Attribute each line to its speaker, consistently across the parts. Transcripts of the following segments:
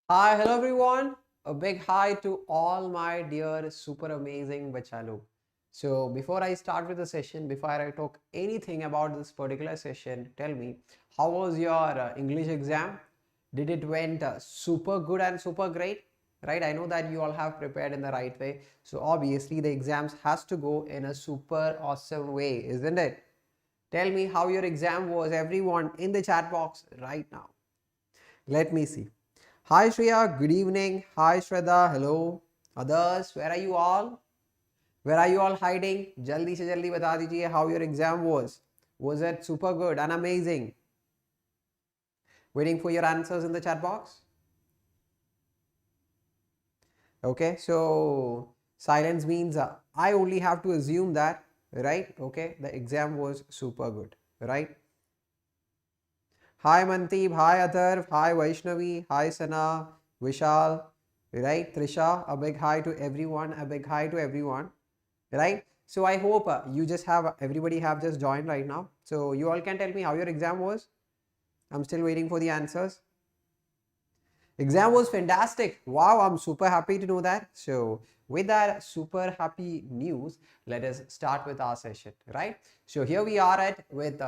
Speaker 1: Hi, hello everyone. A big hi to all my dear super amazing bachalu. So before I start with the session, before I talk anything about this particular session, tell me how was your English exam? Did it went super good and super great? Right? I know that you all have prepared in the right way. So obviously the exams has to go in a super awesome way, isn't it? Tell me how your exam was, everyone in the chat box right now. Let me see. Hi Shreya, good evening. Hi Shraddha, hello. Others, where are you all? Where are you all hiding? Jaldi se jaldi bata dijiye how your exam was. Was it super good and amazing? Waiting for your answers in the chat box. Okay, so silence means I only have to assume that, right? Okay, the exam was super good, right? Hi Manteep, hi Atharv, hi Vaishnavi, hi Sana, Vishal, right? Trisha, a big hi to everyone, a big hi to everyone, right? So I hope you just have, everybody have just joined right now. So you all can tell me how your exam was. I'm still waiting for the answers. Exam was fantastic. Wow, I'm super happy to know that. So with that super happy news, let us start with our session, right? So here we are at with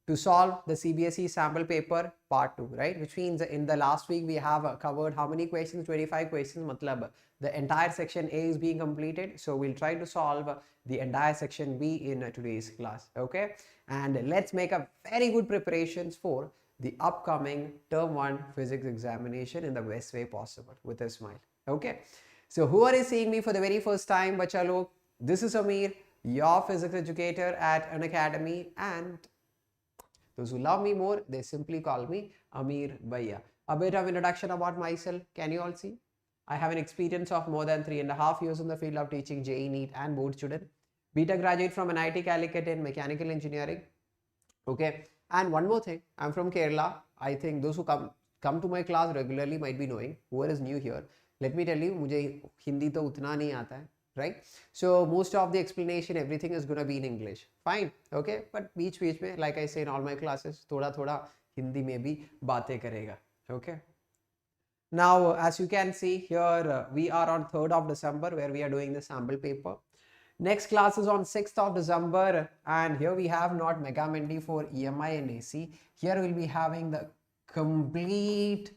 Speaker 1: to solve the CBSE sample paper part 2, right? Which means in the last week we have covered how many questions? 25 questions. Matlab, the entire section A is being completed. So we'll try to solve the entire section B in today's class, okay? And let's make a very good preparations for the upcoming term 1 physics examination in the best way possible with a smile. Okay, so who are seeing me for the very first time, bacha log? This is Ameer, your physics educator at Unacademy, and those who love me more, they simply call me Ameer Bhaiya. A bit of introduction about myself. Can you all see? I have an experience of more than 3.5 years in the field of teaching JEE, NEET and board student. BTech graduate from NIT Calicut in mechanical engineering. Okay, and one more thing, I'm from Kerala. I think those who come to my class regularly might be knowing. Whoever is new here, let me tell you, मुझे हिंदी तो उतना नहीं आता है, right? So most of the explanation, everything is gonna be in English. Fine, okay, but बीच में, like I say in all my classes, थोड़ा थोड़ा हिंदी में भी बातें करेगा. Okay. Now, as you can see here, we are on 3rd of December where we are doing the sample paper. Next class is on 6th of December, and here we have not Mega Mendy for EMI and AC. Here we'll be having the complete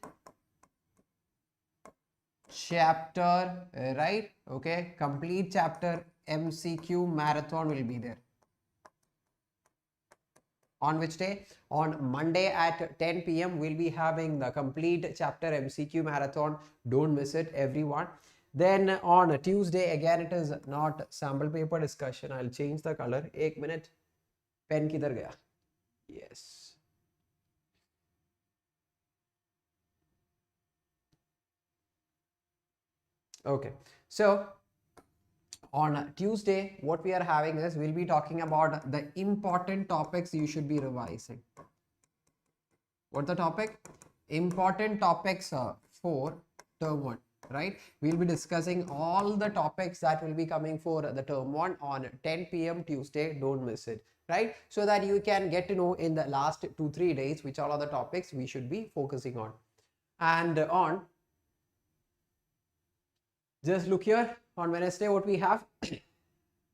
Speaker 1: chapter, right? Okay, complete chapter MCQ marathon will be there. On which day? On Monday at 10 p.m. we'll be having the complete chapter MCQ marathon. Don't miss it, everyone. Then on Tuesday, again it is not sample paper discussion. I'll change the color. 1 minute. Pen kidhar gaya? Yes. Okay. So on Tuesday, what we are having is we'll be talking about the important topics you should be revising. What the topic? Important topics for term 1, right? We'll be discussing all the topics that will be coming for the term 1 on 10 p.m. Tuesday. Don't miss it, right? So that you can get to know in the last 2-3 days which all are the topics we should be focusing on. And on, just look here, on Wednesday what we have.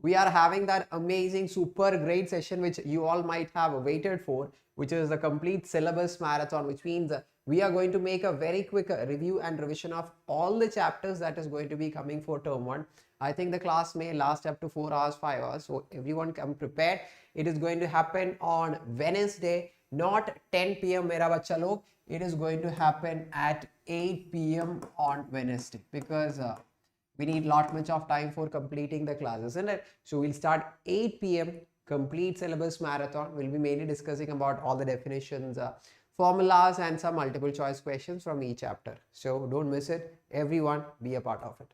Speaker 1: We are having that amazing super great session which you all might have waited for, which is the complete syllabus marathon, which means we are going to make a very quick review and revision of all the chapters that is going to be coming for term 1. I think the class may last up to 4 hours, 5 hours, so everyone come prepared. It is going to happen on Wednesday, not 10 p.m. mera bachcha log. It is going to happen at 8 p.m. on Wednesday, because we need lot much of time for completing the class, isn't it? So we'll start 8 p.m. complete syllabus marathon. We'll be mainly discussing about all the definitions, formulas, and some multiple choice questions from each chapter. So don't miss it. Everyone be a part of it.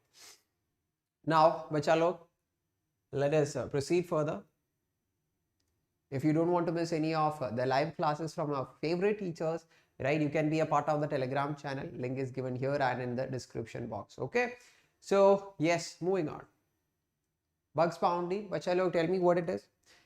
Speaker 1: Now, bacha log, let us proceed further. If you don't want to miss any of the live classes from our favorite teachers, right, you can be a part of the Telegram channel. Link is given here and in the description box. Okay. So yes, moving on. Bugs Bounty, bacha log, tell me what it is.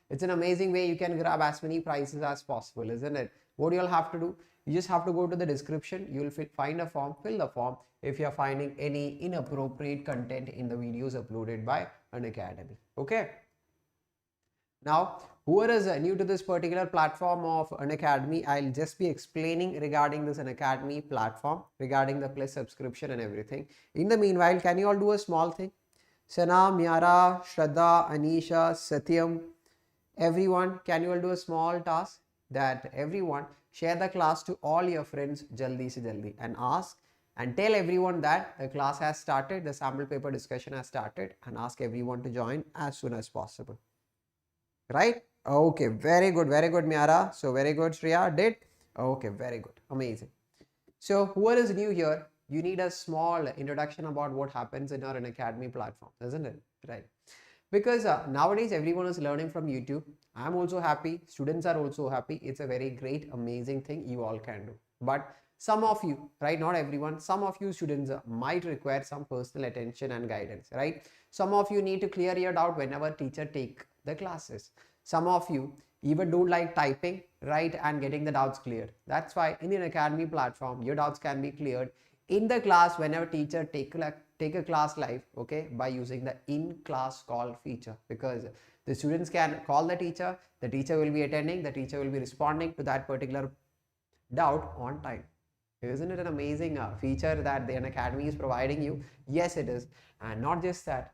Speaker 1: It's an amazing way you can grab as many prizes as possible, isn't it? What you'll have to do, you just have to go to the description, you'll find a form, fill the form if you're finding any inappropriate content in the videos uploaded by Unacademy. Okay. Now, whoever is new to this particular platform of Unacademy, I'll just be explaining regarding this Unacademy platform, regarding the Plus subscription and everything. In the meanwhile, can you all do a small thing? Sana, Myara, Shraddha, Anisha, Satyam, everyone, can you all do a small task? That everyone share the class to all your friends jaldi se jaldi and ask and tell everyone that the class has started, the sample paper discussion has started, and ask everyone to join as soon as possible. Right? Okay, very good, Myara. So very good, Shreya did. Okay, very good, amazing. So whoever is new here, you need a small introduction about what happens in our Unacademy platform, isn't it? Right? Because nowadays everyone is learning from YouTube. I'm also happy, students are also happy. It's a very great, amazing thing you all can do. But some of you, right, not everyone, some of you students might require some personal attention and guidance, right? Some of you need to clear your doubt whenever teacher take the classes. Some of you even don't like typing, right, and getting the doubts cleared. That's why in the Unacademy platform, your doubts can be cleared in the class whenever teacher take a class live, okay, by using the in-class call feature, because the students can call the teacher will be attending, the teacher will be responding to that particular doubt on time. Isn't it an amazing feature that the Unacademy is providing you? Yes, it is. And not just that,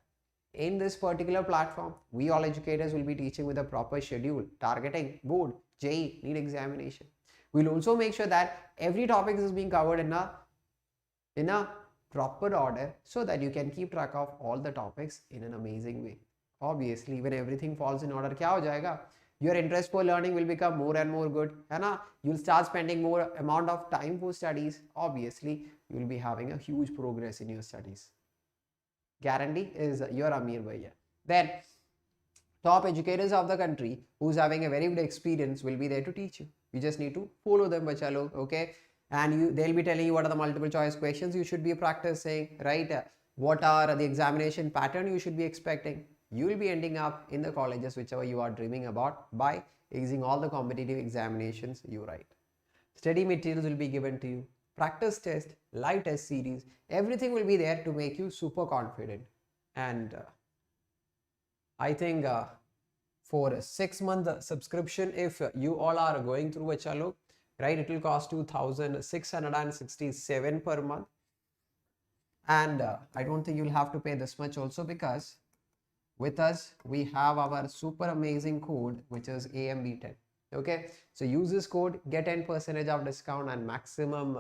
Speaker 1: in this particular platform, we all educators will be teaching with a proper schedule, targeting board, JEE, NEET examination. We'll also make sure that every topic is being covered in a proper order so that you can keep track of all the topics in an amazing way. Obviously, when everything falls in order, kya ho jayega? Your interest for learning will become more and more good, hai na? You'll start spending more amount of time for studies. Obviously, you'll be having a huge progress in your studies. Guarantee is your Ameer Bhaiya. Then, top educators of the country who's having a very good experience will be there to teach you. You just need to follow them, bacha log, okay? And they'll be telling you what are the multiple choice questions you should be practicing, right? What are the examination pattern you should be expecting. You will be ending up in the colleges whichever you are dreaming about by using all the competitive examinations you write. Study materials will be given to you, practice test, live test series, everything will be there to make you super confident. And I think for a 6-month subscription, if you all are going through a chalo, right, it will cost you 1,667 per month. And I don't think you'll have to pay this much also, because with us, we have our super amazing code, which is AMB10. Okay, so use this code, get 10% of discount and maximum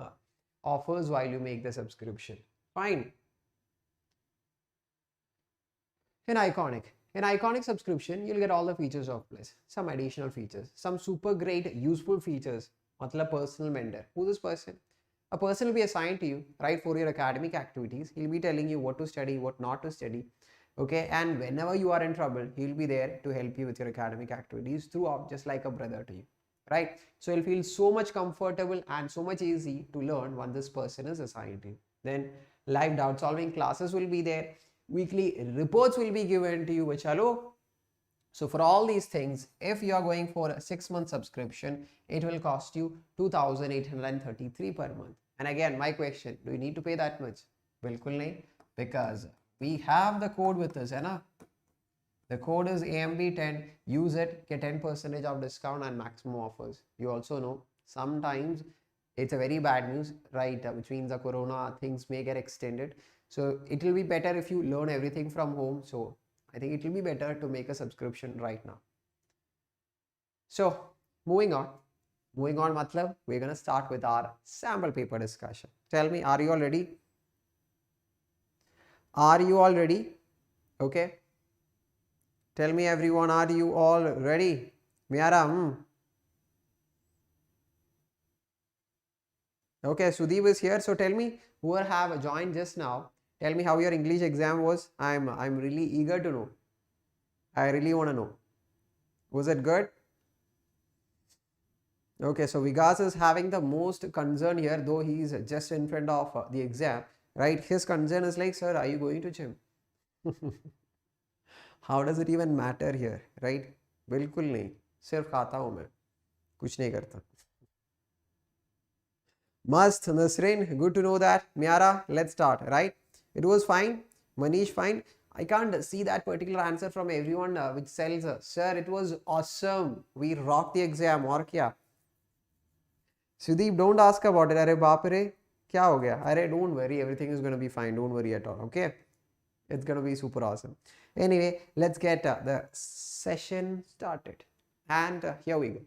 Speaker 1: offers while you make the subscription. Fine. In Iconic subscription, you'll get all the features of Plus, some additional features, some super great useful features. Matlab personal mentor. Who's this person? A person will be assigned to you, right, for your academic activities. He'll be telling you what to study, what not to study. Okay, and whenever you are in trouble, he'll be there to help you with your academic activities throughout, just like a brother to you, right? So you'll feel so much comfortable and so much easy to learn when this person is assigned to you. Then live doubt solving classes will be there. Weekly reports will be given to you, which hello. So for all these things, if you are going for a 6-month subscription, it will cost you 2,833 per month. And again, my question, do you need to pay that much? Bilkul nahi, because we have the code with us, hai na? The code is AMB10. Use it, get 10% of discount and maximum offers. You also know sometimes it's a very bad news, right? Which means the corona things may get extended. So it will be better if you learn everything from home. So I think it will be better to make a subscription right now. So moving on matlab, we're going to start with our sample paper discussion. Tell me, are you all ready? Are you all ready? Okay. Tell me everyone, are you all ready? Myara, Okay, Sudeep is here. So tell me, whoever have joined just now, tell me how your English exam was. I'm really eager to know. I really want to know. Was it good? Okay, so Vigas is having the most concern here, though he is just in front of the exam, right? His concern is like, sir, are you going to gym? How does it even matter here, right? बिल्कुल नहीं, सिर्फ खाता हूँ मैं, कुछ नहीं करता. Must, Nasrin, good to know that. Miara, let's start, right? It was fine. Manish, fine. I can't see that particular answer from everyone which sells. Sir, it was awesome. We rocked the exam. Or kya? Sudeep, don't ask about it. Arey baapre, kya ho gaya? Arey, don't worry. Everything is going to be fine. Don't worry at all. Okay? It's going to be super awesome. Anyway, let's get the session started. And here we go.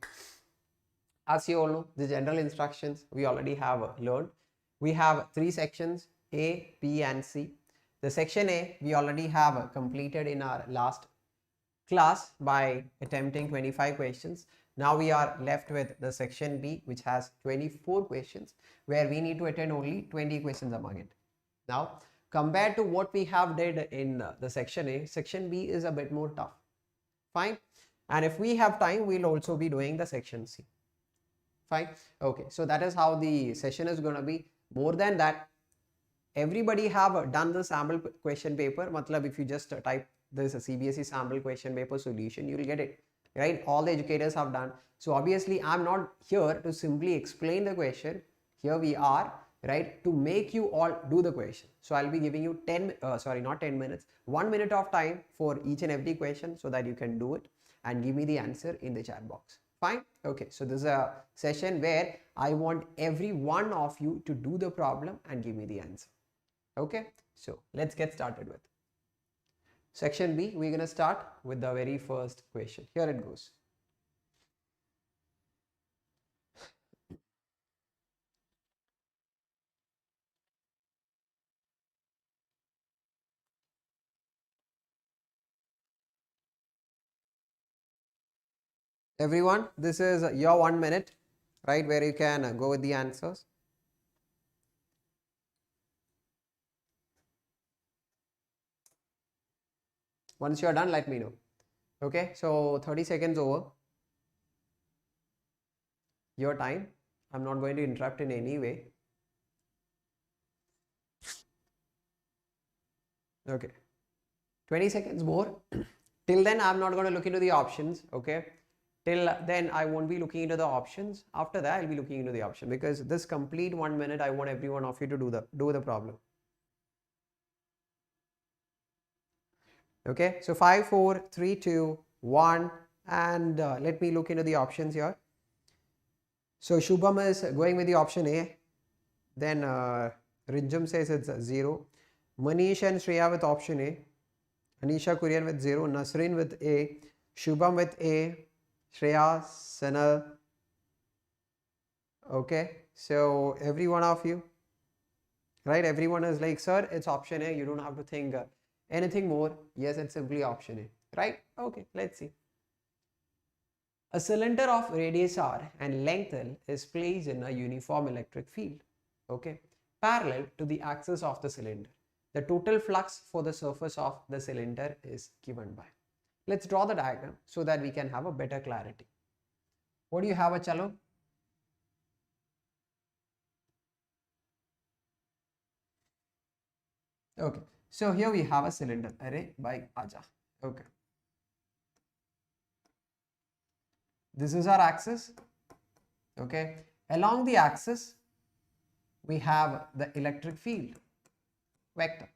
Speaker 1: As you all know, the general instructions we already have learned. We have three sections, A, B and C. The section A we already have completed in our last class by attempting 25 questions. Now we are left with the section B, which has 24 questions, where we need to attend only 20 questions among it. Now, compared to what we have did in the section A, section B is a bit more tough. Fine. And if we have time, we'll also be doing the section C. Fine. Okay. So that is how the session is going to be. More than that, everybody have done the sample question paper. Matlab, if you just type this CBSE sample question paper solution, you will get it, right? All the educators have done. So obviously, I'm not here to simply explain the question. Here we are, right, to make you all do the question. So I'll be giving you 1 minute of time for each and every question so that you can do it and give me the answer in the chat box. Fine. Okay. So this is a session where I want every one of you to do the problem and give me the answer. Okay. So let's get started with section B. We're going to start with the very first question. Here it goes. Everyone, this is your 1 minute, right, where you can go with the answers. Once you are done, let me know. Okay, so 30 seconds over. Your time. I'm not going to interrupt in any way. Okay, 20 seconds more. Till then, I'm not going to look into the options. Okay, till then I won't be looking into the options. After that, I'll be looking into the option, because this complete 1 minute, I want every one of you to do the problem. Okay, so 5, 4, 3, 2, 1, and let me look into the options here. So Shubham is going with the option A. Then Rinjam says it's 0. Manish and Shreya with option A. Anisha Kurian with 0. Nasrin with A. Shubham with A. Shreya, Sanal. Okay, so every one of you, right? Everyone is like, sir, it's option A. You don't have to think anything more. Yes, it's simply option A, right? Okay, let's see. A cylinder of radius r and length L is placed in a uniform electric field, okay, parallel to the axis of the cylinder. The total flux for the surface of the cylinder is given by. Let's draw the diagram so that we can have a better clarity. What do you have, Chalo? Okay, so here we have a cylinder. Array by Aja. Okay. This is our axis. Okay. Along the axis, we have the electric field vector,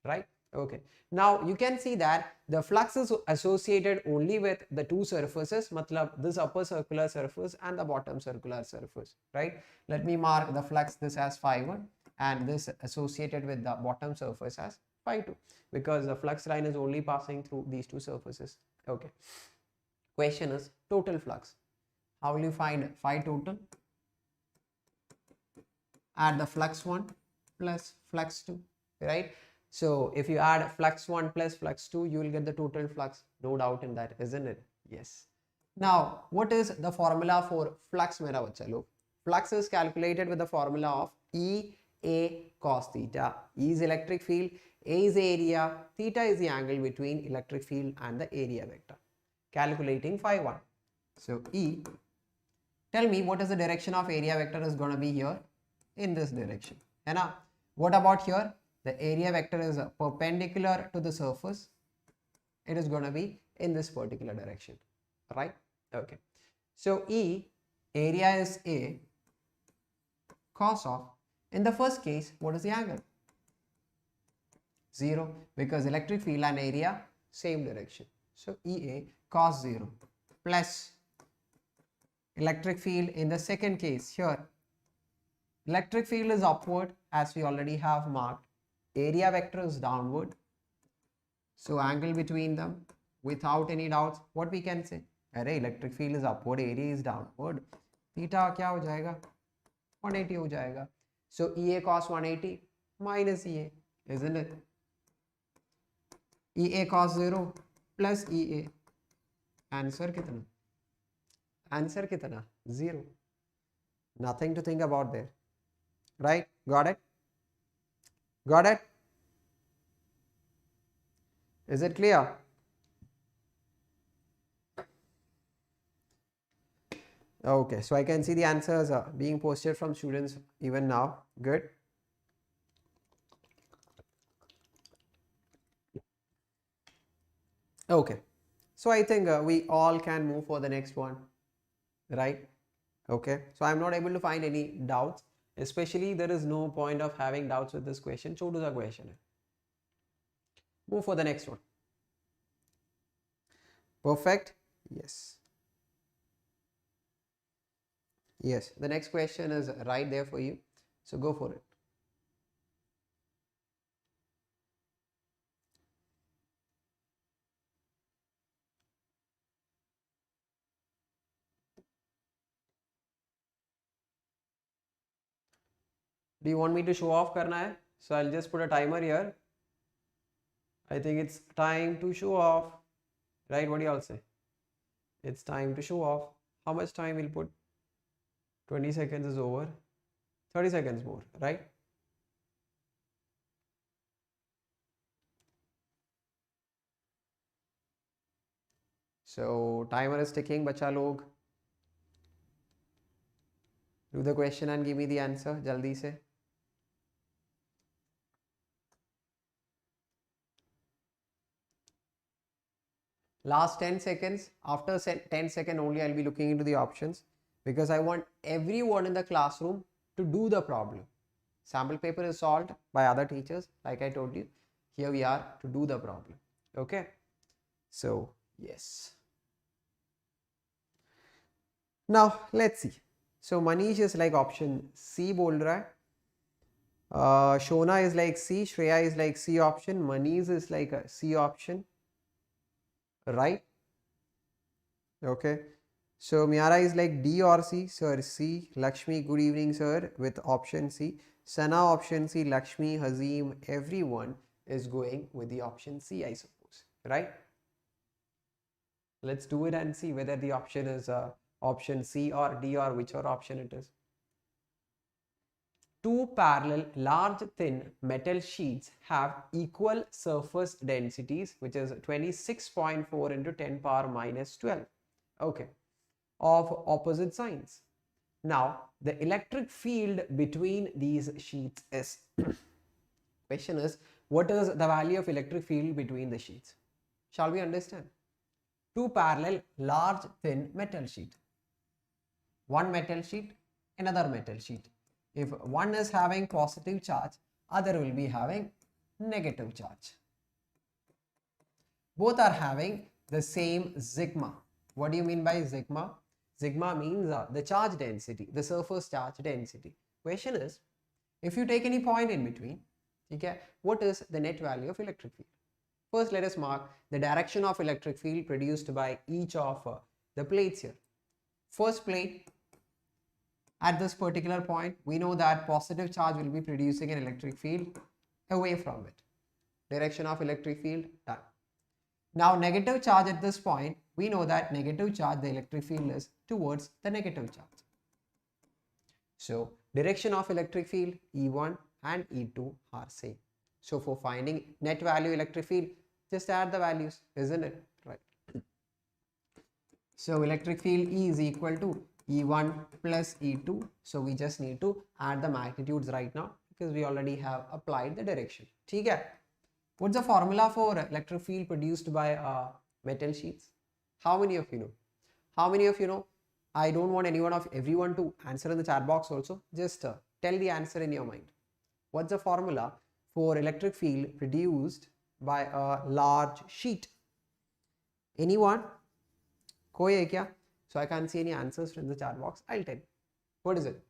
Speaker 1: right? Okay. Now you can see that the flux is associated only with the two surfaces, matlab this upper circular surface and the bottom circular surface, right? Let me mark the flux this as phi1 and this associated with the bottom surface as phi2, because the flux line is only passing through these two surfaces. Okay. Question is total flux. How will you find phi total? Add the flux 1 plus flux 2, right? So if you add flux 1 plus flux 2, you will get the total flux. No doubt in that, isn't it? Yes. Now, what is the formula for flux? Mera bachcha log? Flux is calculated with the formula of E A cos theta. E is electric field, A is the area, theta is the angle between electric field and the area vector. Calculating phi 1. So E, tell me what is the direction of area vector is going to be here? In this direction. And now, what about here? The area vector is perpendicular to the surface. It is going to be in this particular direction, right? Okay. So E, area is A, cos of, in the first case, what is the angle? 0, because electric field and area same direction. So EA cos 0 plus electric field in the second case here. Electric field is upward as we already have marked. Area vector is downward. So angle between them without any doubts, what we can say? Array electric field is upward, area is downward. Theta क्या हो जाएगा? 180 हो जाएगा. So EA cos 180 minus EA, isn't it? EA cos 0 plus EA. Answer कितना? Answer कितना? 0. Nothing to think about there. Right? Got it? Got it? Is it clear? Okay, so I can see the answers are being posted from students even now. Good. Okay, so I think we all can move for the next one, right? Okay, so I'm not able to find any doubts, especially there is no point of having doubts with this question. Chodu the question. Move for the next one. Perfect. Yes. Yes, the next question is right there for you. So go for it. Do you want me to show off karna hai? So I'll just put a timer here. I think it's time to show off. Right? What do you all say? It's time to show off. How much time we'll put? 20 seconds is over. 30 seconds more, right? So timer is ticking, bacha log. Do the question and give me the answer, jaldi se. Last 10 seconds. After 10 seconds only, I'll be looking into the options because I want everyone in the classroom to do the problem. Sample paper is solved by other teachers, like I told you. Here we are to do the problem. Okay. So, yes. Now, let's see. So, Manish is like option C bol raha hai. Shona is like C, Shreya is like C option, Manish is like a C option. Right? Okay. So Miara is like D or C, sir C. Lakshmi, good evening, sir, with option C. Sana option C, Lakshmi, Hazim, everyone is going with the option C, I suppose. Right? Let's do it and see whether the option is option C or D or whichever option it is. Two parallel large thin metal sheets have equal surface densities, which is 26.4 into 10 power minus 12. Okay, of opposite signs. Now, the electric field between these sheets is question is, what is the value of electric field between the sheets? Shall we understand? Two parallel large thin metal sheet. One metal sheet, another metal sheet. If one is having positive charge, other will be having negative charge. Both are having the same sigma. What do you mean by sigma? Sigma means the charge density, the surface charge density. Question is, if you take any point in between, okay, what is the net value of electric field? First, let us mark the direction of electric field produced by each of the plates here. First plate, at this particular point, we know that positive charge will be producing an electric field away from it. Direction of electric field, done. Now, negative charge at this point, we know that negative charge, the electric field is towards the negative charge. So, direction of electric field E1 and E2 are same. So, for finding net value electric field, just add the values, isn't it? Right. So, electric field E is equal to E1 plus E2. So, we just need to add the magnitudes right now because we already have applied the direction. Okay. What's the formula for electric field produced by metal sheets? How many of you know? How many of you know? I don't want everyone to answer in the chat box also. Just Tell the answer in your mind. What's the formula for electric field produced by a large sheet? Anyone? Koi hai kya? So I can't see any answers in the chat box. I'll tell you. What is it?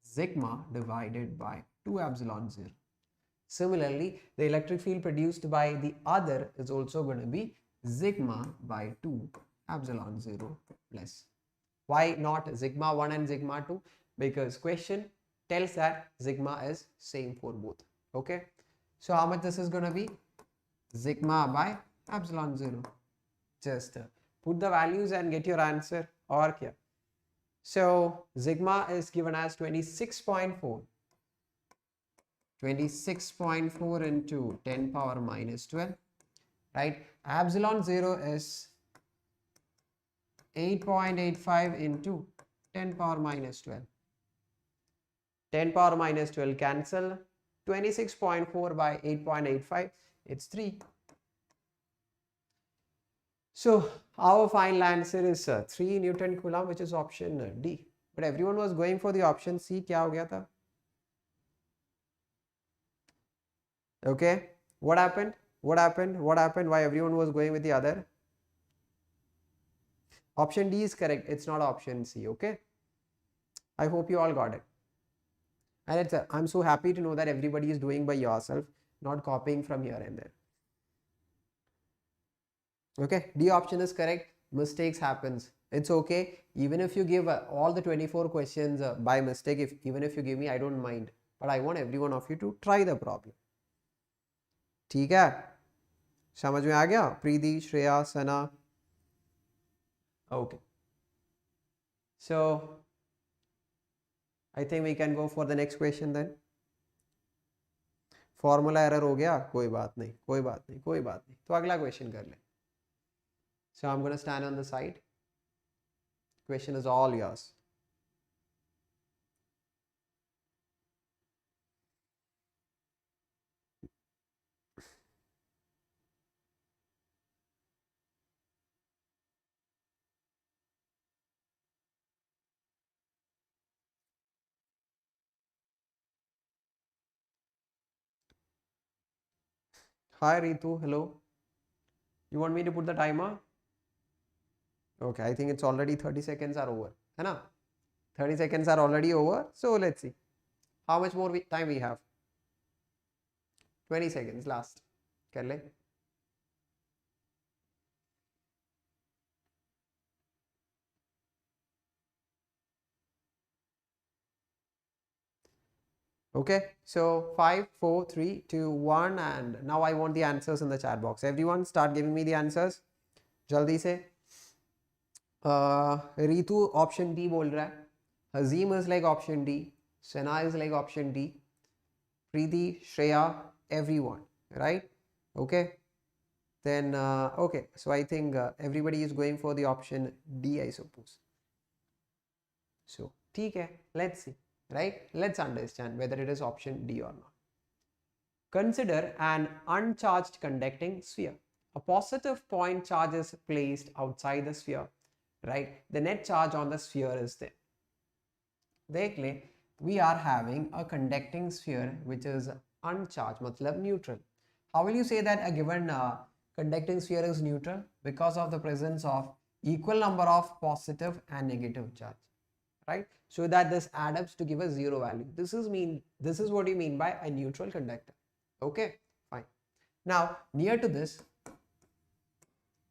Speaker 1: Sigma divided by 2 epsilon 0. Similarly, the electric field produced by the other is also going to be sigma by 2 epsilon 0 plus. Why not sigma 1 and sigma 2? Because question tells that sigma is same for both. Okay. So how much this is going to be? Sigma by epsilon 0. Just put the values and get your answer. Or kya? So sigma is given as 26.4. 26.4 into 10 power minus 12. Right? Epsilon 0 is 8.85 into 10 power minus 12. 10 power minus 12 cancel. 26.4 by 8.85, it's 3. So our final answer is 3 Newton Coulomb, which is option D. But everyone was going for the option C. Kya ho gaya tha? Okay. What happened? What happened? What happened? Why everyone was going with the other? Option D is correct. It's not option C. Okay. I hope you all got it. And I'm so happy to know that everybody is doing by yourself, not copying from here and there. Okay, D option is correct. Mistakes happens. It's okay. Even if you give all the 24 questions by mistake, even if you give me, I don't mind. But I want every one of you to try the problem. ठीक है? समझ में आ गया? प्रीति, श्रेया, सना. Okay. So I think we can go for the next question then. Formula error हो गया, कोई बात नहीं, कोई बात नहीं, कोई बात नहीं. तो अगला question कर ले. So I'm going to stand on the side. Question is all yours. Hi Ritu, hello. You want me to put the timer? Okay, I think it's already 30 seconds are over. है ना? 30 seconds are already over. So let's see. How much more time we have? 20 seconds last. कर ले. Okay, so 5, 4, 3, 2, 1 and now I want the answers in the chat box. Everyone start giving me the answers. जल्दी से. Ritu option D बोल रहा है. Hazim is like option D. Sana is like option D. Preeti, Shreya, everyone, right? Okay. Then, okay. So I think everybody is going for the option D, I suppose. So, ठीक है. Let's see, right? Let's understand whether it is option D or not. Consider an uncharged conducting sphere. A positive point charge is placed outside the sphere, right? The net charge on the sphere is there. देख ले, we are having a conducting sphere which is uncharged, मतलब neutral. How will you say that a given conducting sphere is neutral? Because of the presence of equal number of positive and negative charge, right? So that this adds up to give a zero value. This is what you mean by a neutral conductor. Okay, fine. Now near to this,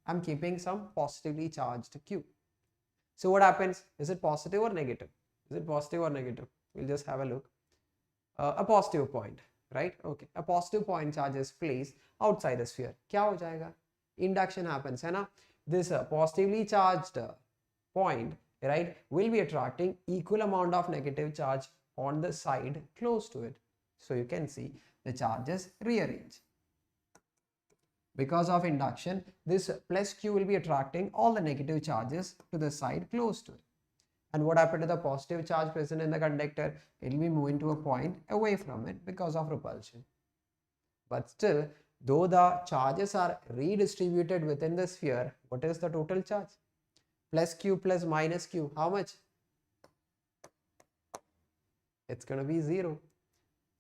Speaker 1: I'm keeping some positively charged Q. So what happens? Is it positive or negative? Is it positive or negative? We'll just have a look. A positive point, right? Okay. A positive point charge is placed outside the sphere. क्या हो जाएगा? Induction happens, है ना? This positively charged point, right, will be attracting equal amount of negative charge on the side close to it. So you can see the charges rearrange. Because of induction, this plus Q will be attracting all the negative charges to the side close to it. And what happened to the positive charge present in the conductor? It will be moving to a point away from it because of repulsion. But still, though the charges are redistributed within the sphere, what is the total charge? Plus Q plus minus Q, how much? it's going to be 0.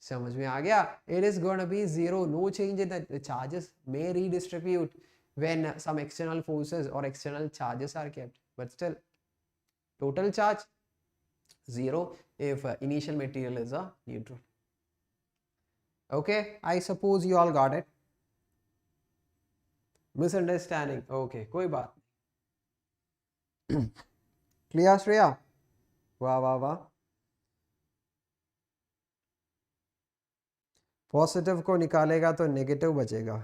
Speaker 1: समझ में आ गया? It is going to be 0. No change in the charges may redistribute when some external forces or external charges are kept. But still, total charge 0 if initial material is a neutral. Okay, I suppose you all got it. Misunderstanding. Okay, कोई बात नहीं. Clear, Shreya? वाह वाह वाह. Positive को निकालेगा तो negative बचेगा.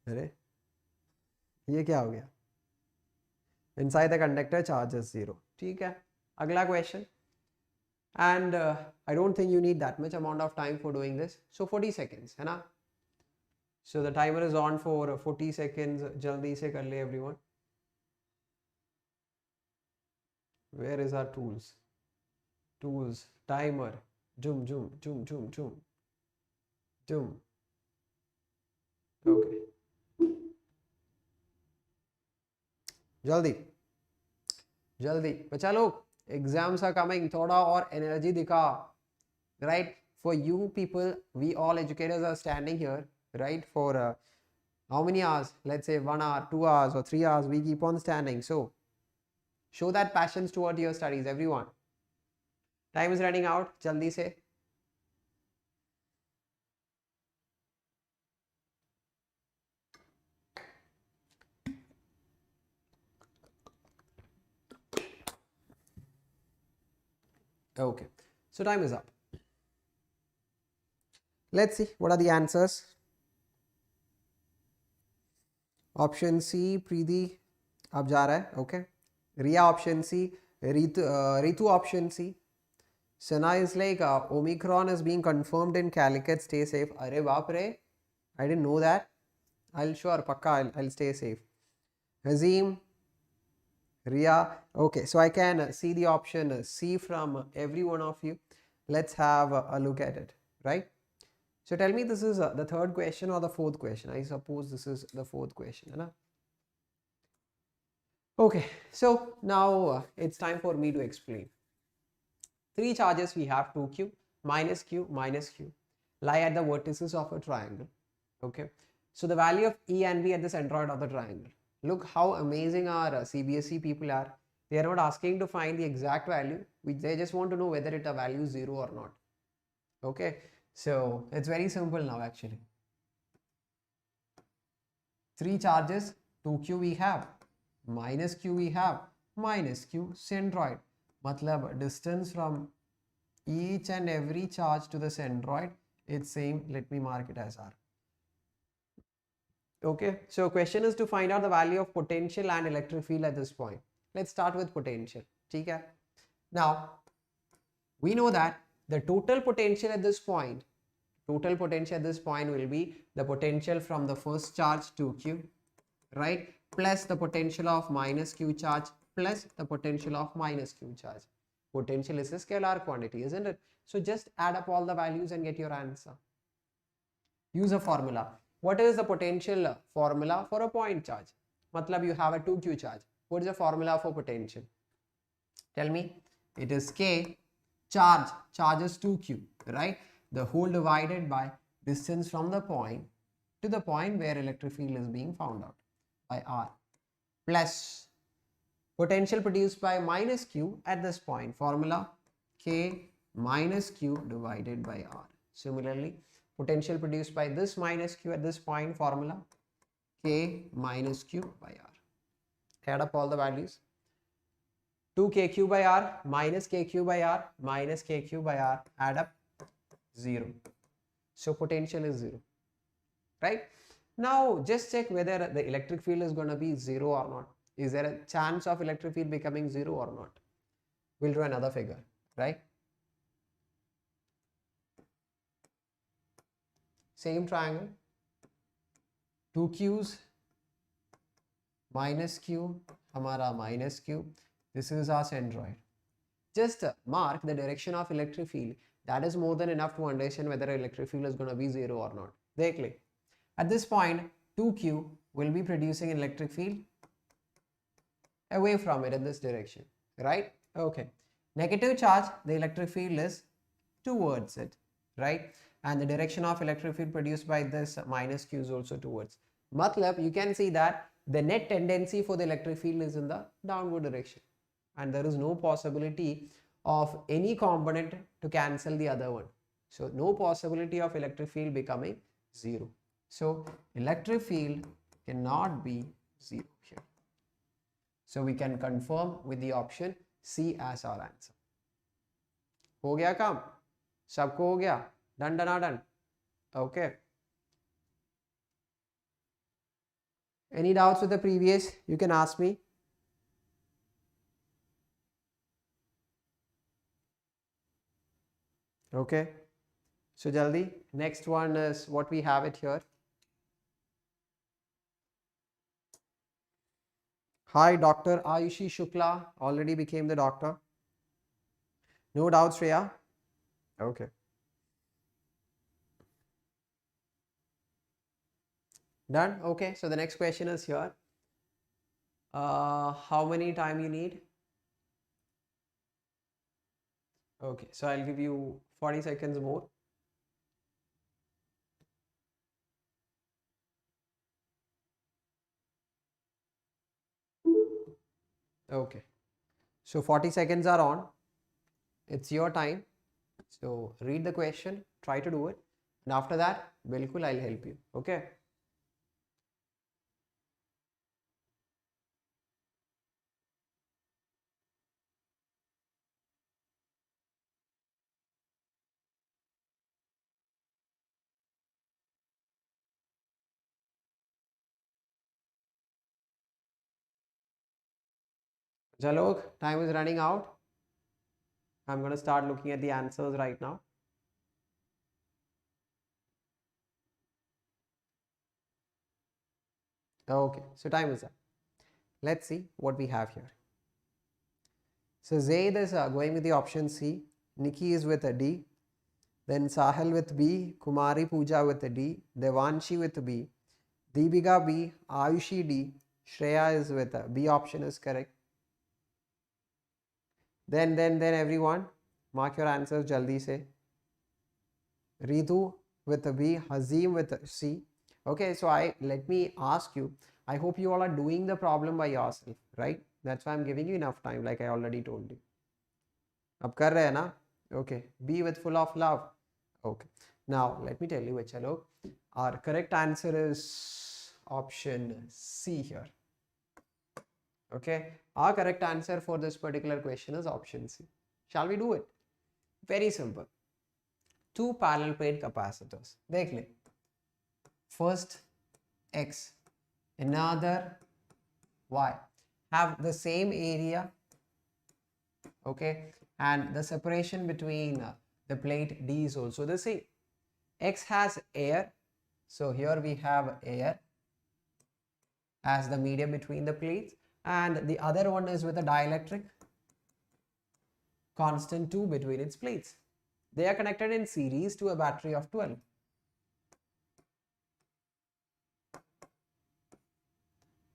Speaker 1: अरे ये क्या हो गया? Inside the conductor charge is 0. ठीक है. अगला question. And I don't think you need that much amount of time for doing this. So 40 seconds, है ना? So the timer is on for 40 seconds. जल्दी से कर ले everyone. Where is our tools? Tools, timer, zoom, zoom, zoom, zoom, zoom, zoom. Okay. जल्दी, जल्दी. बच्चा लोग, exams are coming. थोड़ा और energy दिखा. Right? For you people, we all educators are standing here. Right? For how many hours? Let's say 1 hour, 2 hours or 3 hours. We keep on standing. So show that passion toward your studies, everyone. Time is running out. Jaldi se. Okay. So time is up. Let's see what are the answers. Option C, Preeti, ab ja raha hai. Okay. Riya option C, Ritu option C. Sana is like Omicron is being confirmed in Calicut. Stay safe. Arey baap re. I didn't know that. I'll sure pakka I'll stay safe. Hazim, Riya. Okay, so I can see the option C from every one of you. Let's have a look at it. Right. So tell me, this is the third question or the fourth question? I suppose this is the fourth question. Hai na? Okay, so now it's time for me to explain. Three charges we have, 2q, minus q, lie at the vertices of a triangle. Okay, so the value of E and V at the centroid of the triangle. Look how amazing our CBSE people are. They are not asking to find the exact value, they just want to know whether it a value is 0 or not. Okay, so it's very simple now actually. Three charges, 2q we have, minus q we have, minus q centroid. Matlab distance from each and every charge to the centroid, it's same. Let me mark it as R. Okay, so question is to find out the value of potential and electric field at this point. Let's start with potential. Okay. Now we know that the total potential at this point will be the potential from the first charge 2q, right, plus the potential of minus q charge plus the potential of minus q charge. Potential is a scalar quantity, isn't it? So just add up all the values and get your answer. Use a formula. What is the potential formula for a point charge? Matlab you have a 2q charge. What is the formula for potential? Tell me. It is k charge is 2q, right? The whole divided by distance from the point to the point where electric field is being found out by R, plus potential produced by minus q at this point, formula k minus q divided by R. Similarly, potential produced by this minus q at this point, formula k minus q by R. Add up all the values. 2kq by R minus kq by R minus kq by R, add up 0. So potential is 0, right? Now just check whether the electric field is going to be 0 or not. Is there a chance of electric field becoming 0 or not? We'll draw another figure, right? Same triangle, 2q's minus q, hamara minus q. This is our centroid. Just mark the direction of electric field. That is more than enough to understand whether electric field is going to be 0 or not. Dekh. At this point, 2q will be producing an electric field away from it in this direction, right? Okay. Negative charge, the electric field is towards it, right? And the direction of electric field produced by this minus q is also towards. Matlab, you can see that the net tendency for the electric field is in the downward direction, and there is no possibility of any component to cancel the other one. So no possibility of electric field becoming 0. So electric field cannot be 0 here. So we can confirm with the option C as our answer. हो गया काम? सबको हो गया? Done, done, done. Okay. Any doubts with the previous? You can ask me. Okay. So jaldi, next one is what we have it here. Hi, Dr. Ayushi Shukla already became the doctor. No doubts, Shreya? Okay. Done? Okay. So the next question is here. How many time you need? Okay. So I'll give you 40 seconds more. Okay. So 40 seconds are on. It's your time. So read the question, try to do it. And after that, bilkul I'll help you. Okay. Jalok, time is running out. I'm going to start looking at the answers right now. Okay, so time is up. Let's see what we have here. So Zaid is going with the option C. Nikki is with a D. Then Sahil with B. Kumari Pooja with a D. Devanshi with a B. Deepika B. Ayushi D. Shreya is with a B. Option is correct. Then everyone, mark your answers jaldi se. Ritu with a B. Hazim with a C. Okay, so let me ask you. I hope you all are doing the problem by yourself, right? That's why I'm giving you enough time, like I already told you. Ab kar rahe hai na? Okay. Be with full of love. Okay. Now let me tell you, chalo. Our correct answer is option C here. Okay. Our correct answer for this particular question is option C. Shall we do it? Very simple. Two parallel plate capacitors. Dekh le. First X, another Y, have the same area, okay, and the separation between the plate D is also the same. X has air, so here we have air as the medium between the plates, and the other one is with a dielectric constant 2 between its plates. They are connected in series to a battery of 12.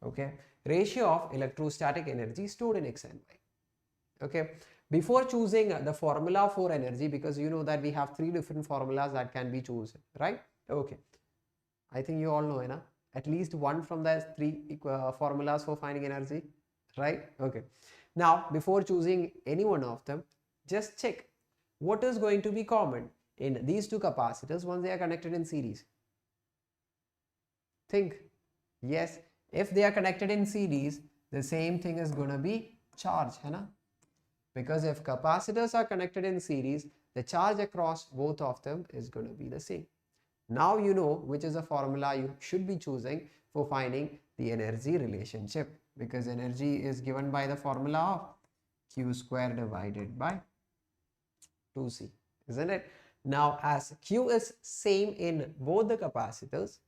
Speaker 1: Okay, ratio of electrostatic energy stored in X and Y. Okay, before choosing the formula for energy, because you know that we have 3 different formulas that can be chosen, right? Okay, I think you all know, na? At least one from the 3 formulas for finding energy, right? Okay, now before choosing any one of them, just check what is going to be common in these two capacitors once they are connected in series. Think. Yes, if they are connected in series, the same thing is going to be charge, hai na? Because if capacitors are connected in series, the charge across both of them is going to be the same. Now you know which is a formula you should be choosing for finding the energy relationship, because energy is given by the formula of Q square divided by 2C, isn't it? Now as Q is same in both the capacitors,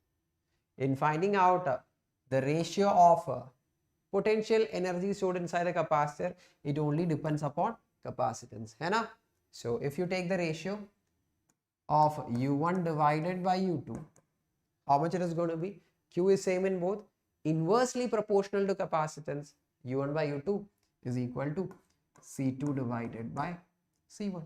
Speaker 1: in finding out the ratio of potential energy stored inside the capacitor, it only depends upon capacitance, hai na? So if you take the ratio of U1 divided by U2, how much it is going to be? Q is same in both, inversely proportional to capacitance. U1 by U2 is equal to C2 divided by C1.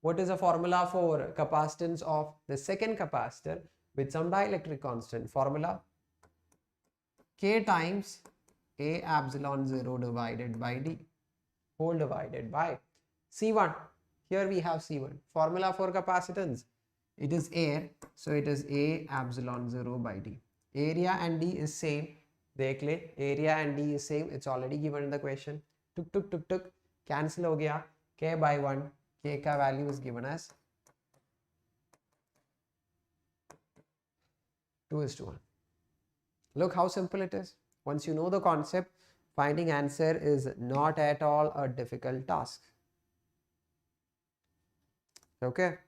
Speaker 1: What is the formula for capacitance of the second capacitor with some dielectric constant? Formula K times A epsilon 0 divided by D whole divided by C1. Here we have C1. Formula for capacitance. It is air, so it is A epsilon 0 by D. Area and D is same. देख ले, area and D is same. It's already given in the question. Tuk tuk tuk tuk cancel हो गया. K by 1. K का value is given as 2:1. Look how simple it is. Once you know the concept, finding answer is not at all a difficult task. Okay.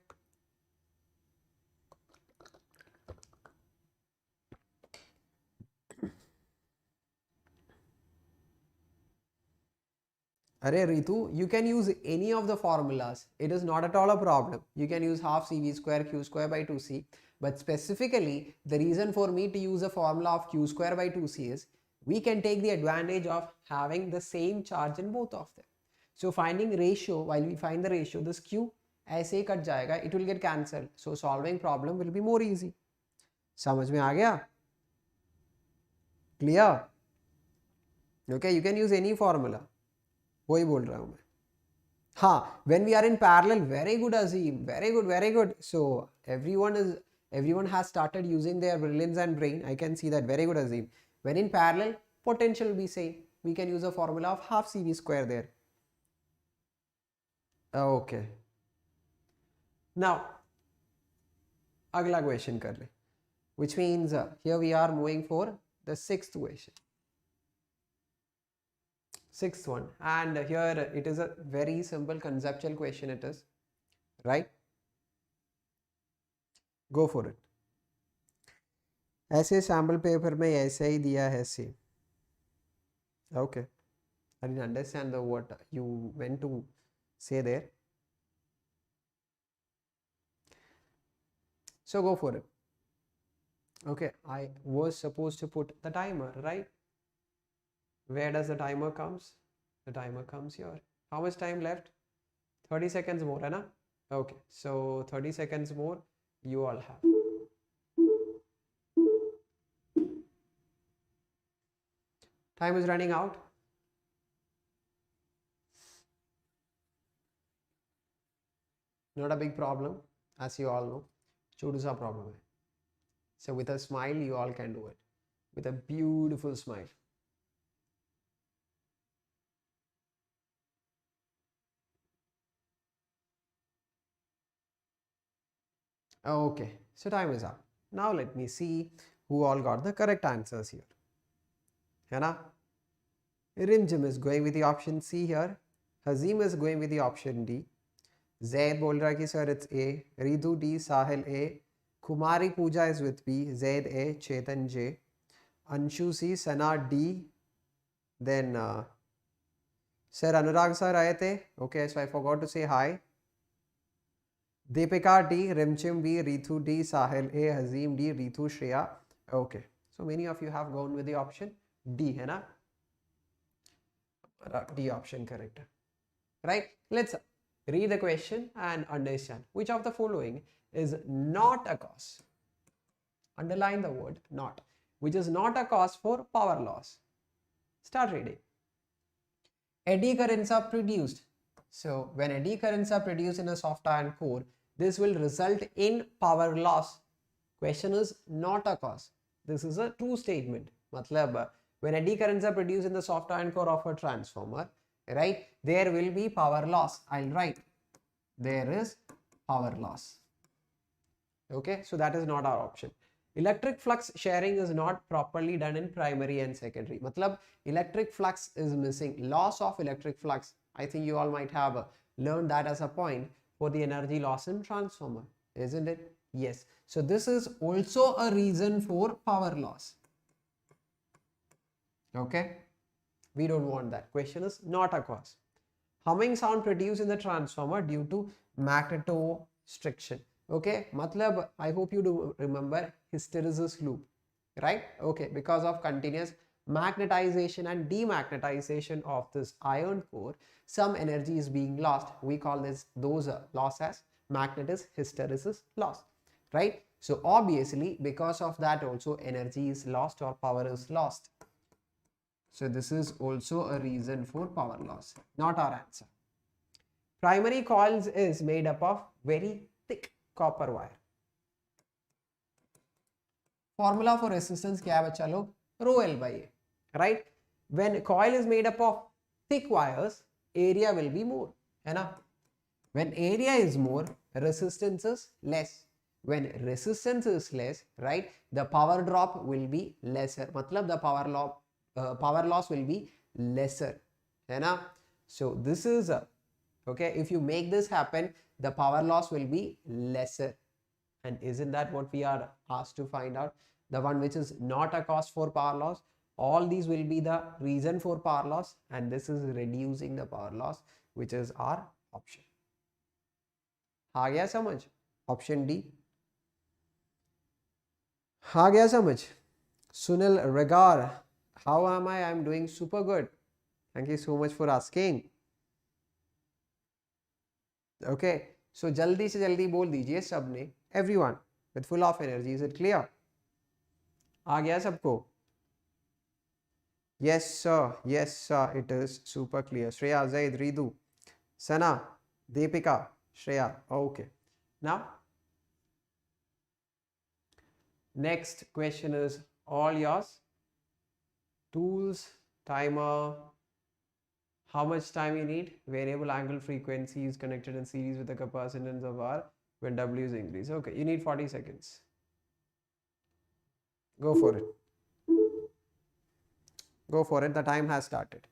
Speaker 1: Arey Ritu, you can use any of the formulas. It is not at all a problem. You can use half CV square Q square by 2C. But specifically, the reason for me to use a formula of Q square by 2C is we can take the advantage of having the same charge in both of them. So finding ratio, while we find the ratio, this Q ऐसे ही cut जाएगा, it will get cancelled. So solving problem will be more easy. समझ में आ गया? Clear? Okay, you can use any formula. वही बोल रहा हूँ मैं. हाँ, when we are in parallel, very good Azim, very good, very good. So everyone has started using their brilliance and brain. I can see that, very good Azim. When in parallel, potential will be same. We can use a formula of half CV square there. Okay. Now, अगला question कर ले. Which means here we are moving for the sixth question. Sixth one, and here it is a very simple conceptual question. It is right. Go for it. ऐसे sample paper में ऐसे ही दिया है same. Okay, I didn't understand the what you went to say there. So go for it. Okay, I was supposed to put the timer, right? Where does the timer comes? The timer comes here. How much time left? 30 seconds more, है ना? Okay, so 30 seconds more you all have. Time is running out. Not a big problem, as you all know. छोटू सा problem है. So with a smile you all can do it. With a beautiful smile. Okay, so time is up. Now let me see who all got the correct answers here. है ना? Rimjim is going with the option C here. Hazim is going with the option D. Zaid बोल रहा है कि sir it's A. Ritu D, Sahil A. Kumari Pooja is with B. Zaid A, Chetan J. Anshu C, Sana D. Then sir Anurag sir आए थे. Okay, so I forgot to say hi. Deepika D, Rimchim B, Ritu D, Sahil A, Hazim D, Ritu Shreya. Okay, so many of you have gone with the option D, है ना? D option correct. Right? Let's read the question and understand which of the following is not a cause. Underline the word not, which is not a cause for power loss. Start reading. Eddy currents are produced. So when eddy currents are produced in a soft iron core, this will result in power loss. Question is not a cause. This is a true statement. Matlab, when eddy currents are produced in the soft iron core of a transformer, right, there will be power loss. I'll write there is power loss. Okay, so that is not our option. Electric flux sharing is not properly done in primary and secondary. Matlab, electric flux is missing. Loss of electric flux. I think you all might have learned that as a point for the energy loss in transformer, isn't it? Yes. So this is also a reason for power loss. Okay. We don't want that. Question is not a cause. Humming sound produced in the transformer due to magnetostriction. Okay. Matlab, I hope you do remember hysteresis loop, right? Okay. Because of continuous magnetization and demagnetization of this iron core, some energy is being lost. We call those loss as magnetic hysteresis loss, right? So obviously because of that also energy is lost or power is lost. So this is also a reason for power loss, not our answer. Primary coils is made up of very thick copper wire. Formula for resistance क्या है बच्चा लोग? Rho L by A, right? When coil is made up of thick wires, area will be more, है ना? When area is more, resistance is less. When resistance is less, right, the power drop will be lesser. मतलब the power loss will be lesser, है ना? So this is okay. If you make this happen, the power loss will be lesser. And isn't that what we are asked to find out? The one which is not a cause for power loss. All these will be the reason for power loss, and this is reducing the power loss, which is our option. आ गया समझ? Option D. आ गया समझ? Sunil Regar, how am I? I'm doing super good. Thank you so much for asking. Okay, so जल्दी से जल्दी बोल दीजिए सबने, everyone with full of energy. Is it clear? आ गया सबको? Yes sir, yes sir, it is super clear. Shreya, Zaid, Ridu, Sana, Deepika, Shreya. Okay, now next question is all yours. Tools, timer, how much time you need? Variable angle frequency is connected in series with the capacitance of R when W is increased. Okay, you need 40 seconds. Go for it. Go for it. The time has started.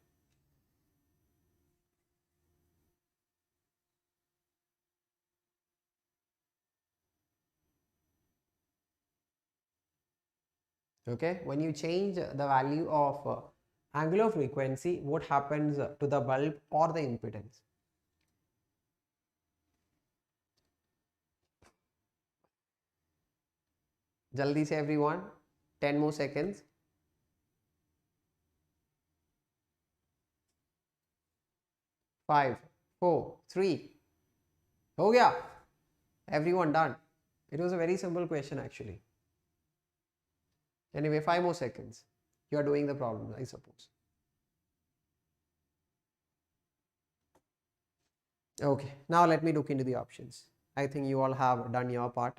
Speaker 1: Okay, when you change the value of angular frequency, what happens to the bulb or the impedance? Jaldi se everyone, 10 more seconds. 5, 4, 3. हो गया? Everyone done. It was a very simple question actually. Anyway, 5 more seconds. You are doing the problem, I suppose. Okay, now let me look into the options. I think you all have done your part.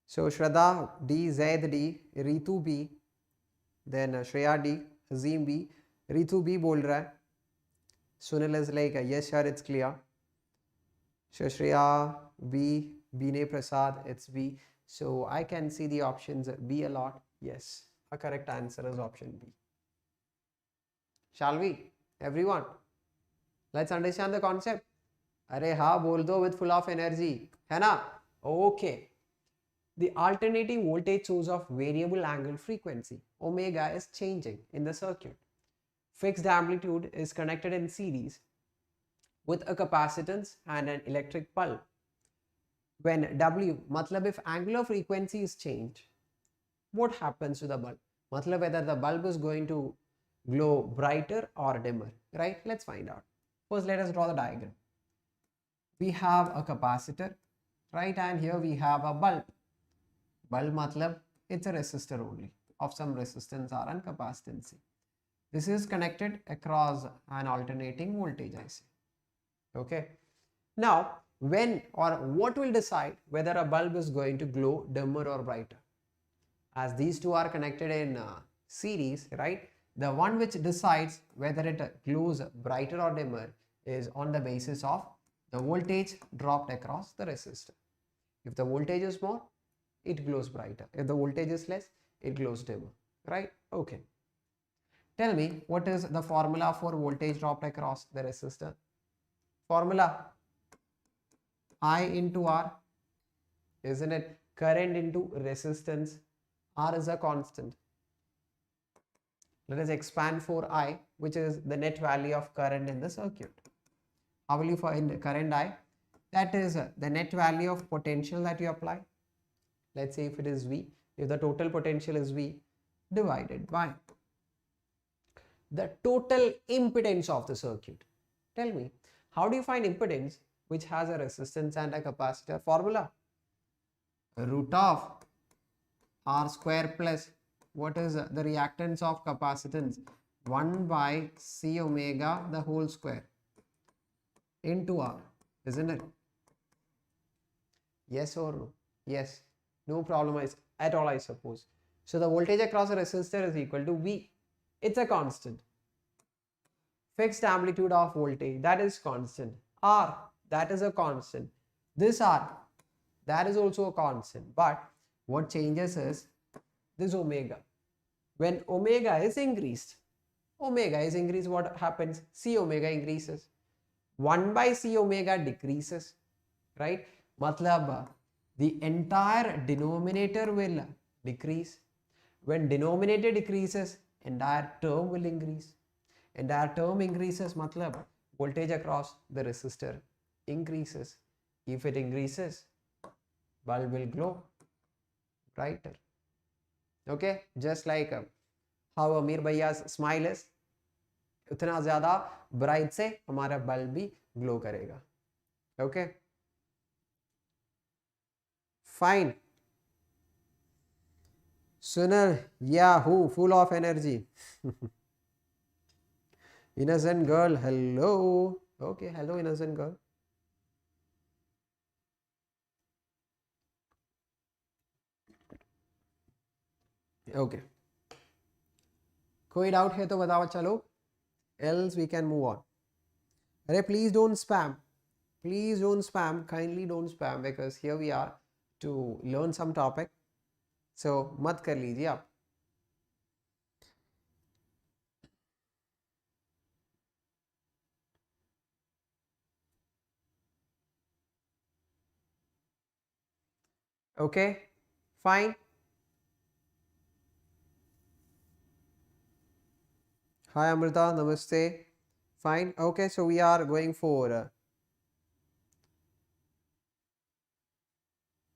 Speaker 1: So Shraddha D, Zaid D, Ritu B, then Shreya D, Azim B, Ritu B बोल रहा है. Sunil is like yes sir, it's clear. So Shreya B, Bine Prasad, it's B. So I can see the options B a lot. Yes, a correct answer is option B. Shall we? Everyone, let's understand the concept. अरे हाँ बोल दो with full of energy, है ना? Okay. The alternating voltage source of variable angle frequency, omega, is changing in the circuit. Fixed amplitude is connected in series with a capacitance and an electric bulb. When W, matlab if angular frequency is changed, what happens to the bulb? Matlab whether the bulb is going to glow brighter or dimmer, right? Let's find out. First, let us draw the diagram. We have a capacitor, right? And here we have a bulb. Bulb matlab it's a resistor only of some resistance R and capacitance C. This is connected across an alternating voltage IC. Okay. Now, when or what will decide whether a bulb is going to glow dimmer or brighter? As these two are connected in series, right? The one which decides whether it glows brighter or dimmer is on the basis of the voltage dropped across the resistor. If the voltage is more, it glows brighter. If the voltage is less, it glows dimmer, right? Okay. Tell me, what is the formula for voltage dropped across the resistor? Formula I into R, isn't it? Current into resistance. R is a constant. Let us expand for I, which is the net value of current in the circuit. How will you find current I? That is the net value of potential that you apply. Let's say if it is V, if the total potential is V, divided by the total impedance of the circuit. Tell me, how do you find impedance which has a resistance and a capacitor? Formula, root of R square plus what is the reactance of capacitance, 1 by C omega the whole square into R, isn't it? Yes or no? Yes. No problem at all, I suppose. So the voltage across a resistor is equal to V. It's a constant. Fixed amplitude of voltage, that is constant. R, that is a constant. This R, that is also a constant. But what changes is this omega. When omega is increased, what happens? C omega increases. 1 by C omega decreases, right? Matlab, the entire denominator will decrease. When denominator decreases, entire term will increase. Entire term increases, matlab, voltage across the resistor increases. If it increases, bulb will glow brighter. Okay, just like how Ameer Bhaiya's smile is, उतना ज़्यादा bright से हमारा bulb भी glow करेगा. Okay, fine. Sunil, Yahoo, full of energy. Innocent girl, hello. Okay, hello, innocent girl. Okay. कोई doubt है तो बताओ चलो, else we can move on. अरे please don't spam. Please don't spam. Kindly don't spam because here we are to learn some topic. So मत कर लीजिए आप. Okay, fine. Hi Amrita, namaste. Fine. Okay, so we are going for.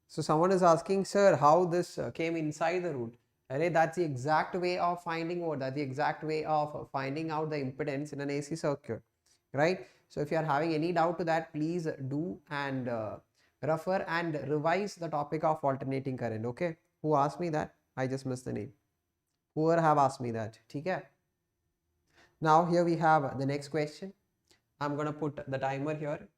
Speaker 1: So someone is asking, sir, how this came inside the root? Array, that's the exact way of finding what? That's the exact way of finding out the impedance in an AC circuit, right? So if you are having any doubt to that, please do and refer and revise the topic of alternating current. Okay, who asked me that? I just missed the name. Whoever have asked me that. Okay. Now here we have the next question. I'm going to put the timer here.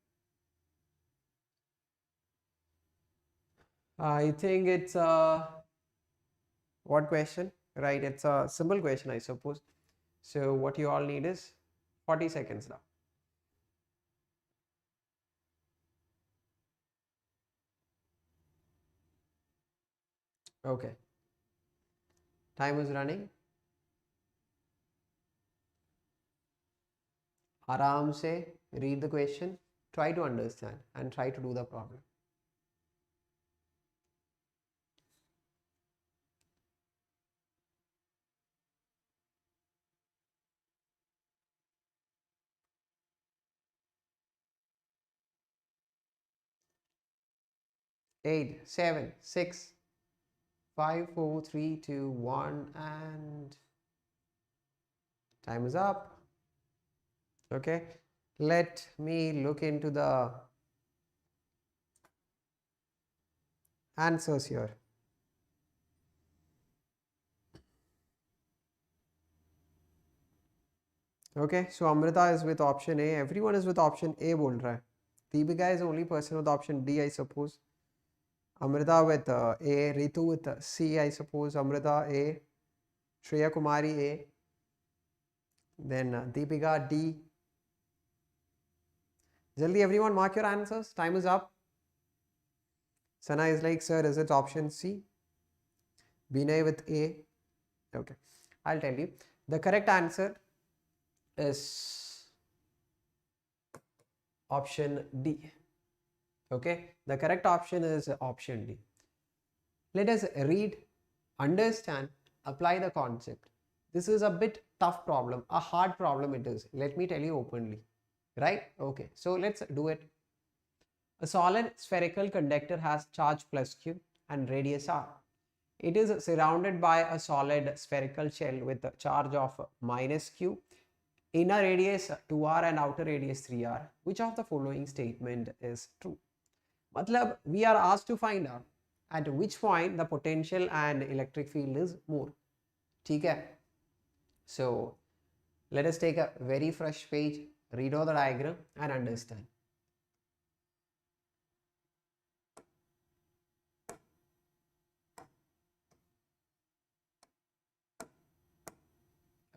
Speaker 1: I think it's what question? Right, it's a simple question, I suppose. So what you all need is 40 seconds now. Okay. Time is running. Aram se read the question, try to understand and try to do the problem. Eight, 7, 6, 5, 4, 3, 2, 1 and time is up. Okay, let me look into the answers here. Okay, so Amrita is with option A. Everyone is with option A बोल रहा है. Deepika is the only person with option D, I suppose. Amrita with A, Ritu with C, I suppose. Amrita A, Shreya Kumari A, then Deepika D. Jaldi everyone mark your answers. Time is up. Sana is like, sir, is it option C? Binay with A. Okay, I'll tell you. The correct answer is option D. Okay, the correct option is option D. Let us read, understand, apply the concept. This is a bit tough problem, a hard problem it is. Let me tell you openly, right? Okay, so let's do it. A solid spherical conductor has charge plus Q and radius R. It is surrounded by a solid spherical shell with a charge of minus q, inner radius 2r and outer radius 3r. Which of the following statement is true? Matlab, we are asked to find out at which point the potential and electric field is more. ठीक है? So let us take a very fresh page, read all the diagram and understand.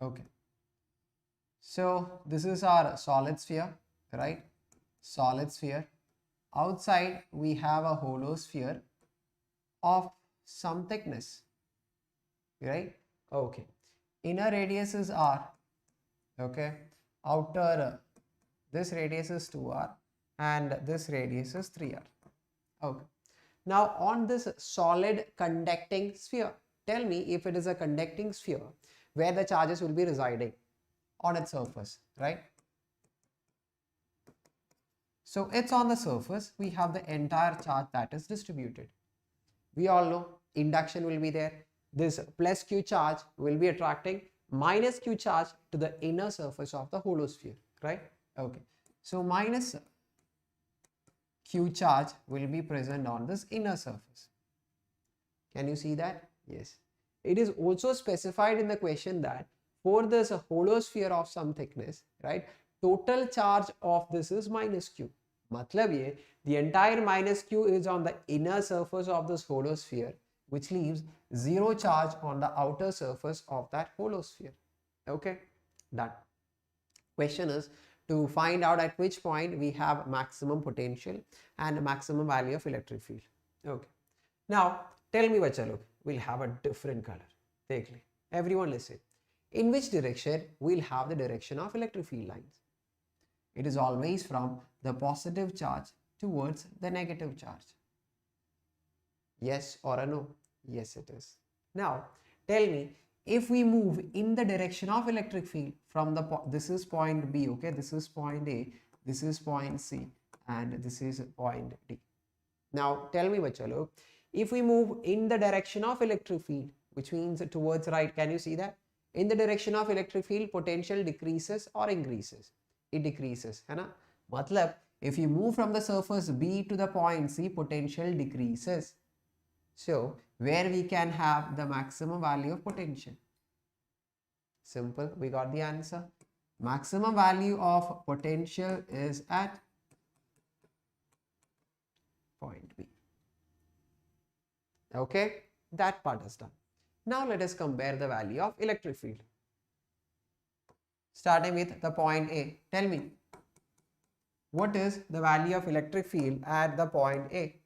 Speaker 1: Okay. So this is our solid sphere, right? Solid sphere. Outside we have a hollow sphere of some thickness, right? Okay. Inner radius is r, okay? Outer, this radius is 2r and this radius is 3r. Okay. Now on this solid conducting sphere, tell me if it is a conducting sphere where the charges will be residing on its surface, right? So it's on the surface, we have the entire charge that is distributed. We all know induction will be there. This plus q charge will be attracting minus q charge to the inner surface of the hollow sphere, right? Okay. So minus q charge will be present on this inner surface. Can you see that? Yes. It is also specified in the question that for this hollow sphere of some thickness, right, total charge of this is minus q. Matlab ye, the entire minus q is on the inner surface of this hollow sphere, which leaves zero charge on the outer surface of that hollow sphere. Okay, done. Question is to find out at which point we have maximum potential and maximum value of electric field. Okay. Now tell me bacha log, we'll have a different color. Take le. Everyone listen. In which direction we'll have the direction of electric field lines? It is always from the positive charge towards the negative charge. Yes or a no? Yes, it is. Now tell me, if we move in the direction of electric field from the this is point B, okay, this is point A, this is point C, and this is point D. Now tell me bacha log, if we move in the direction of electric field, which means towards right, can you see that? In the direction of electric field, potential decreases or increases? It decreases, है ना? मतलब if you move from the surface B to the point C, potential decreases. So where we can have the maximum value of potential? Simple, we got the answer. Maximum value of potential is at point B. Okay, that part is done. Now let us compare the value of electric field. Starting with the point A, tell me, what is the value of electric field at the point A?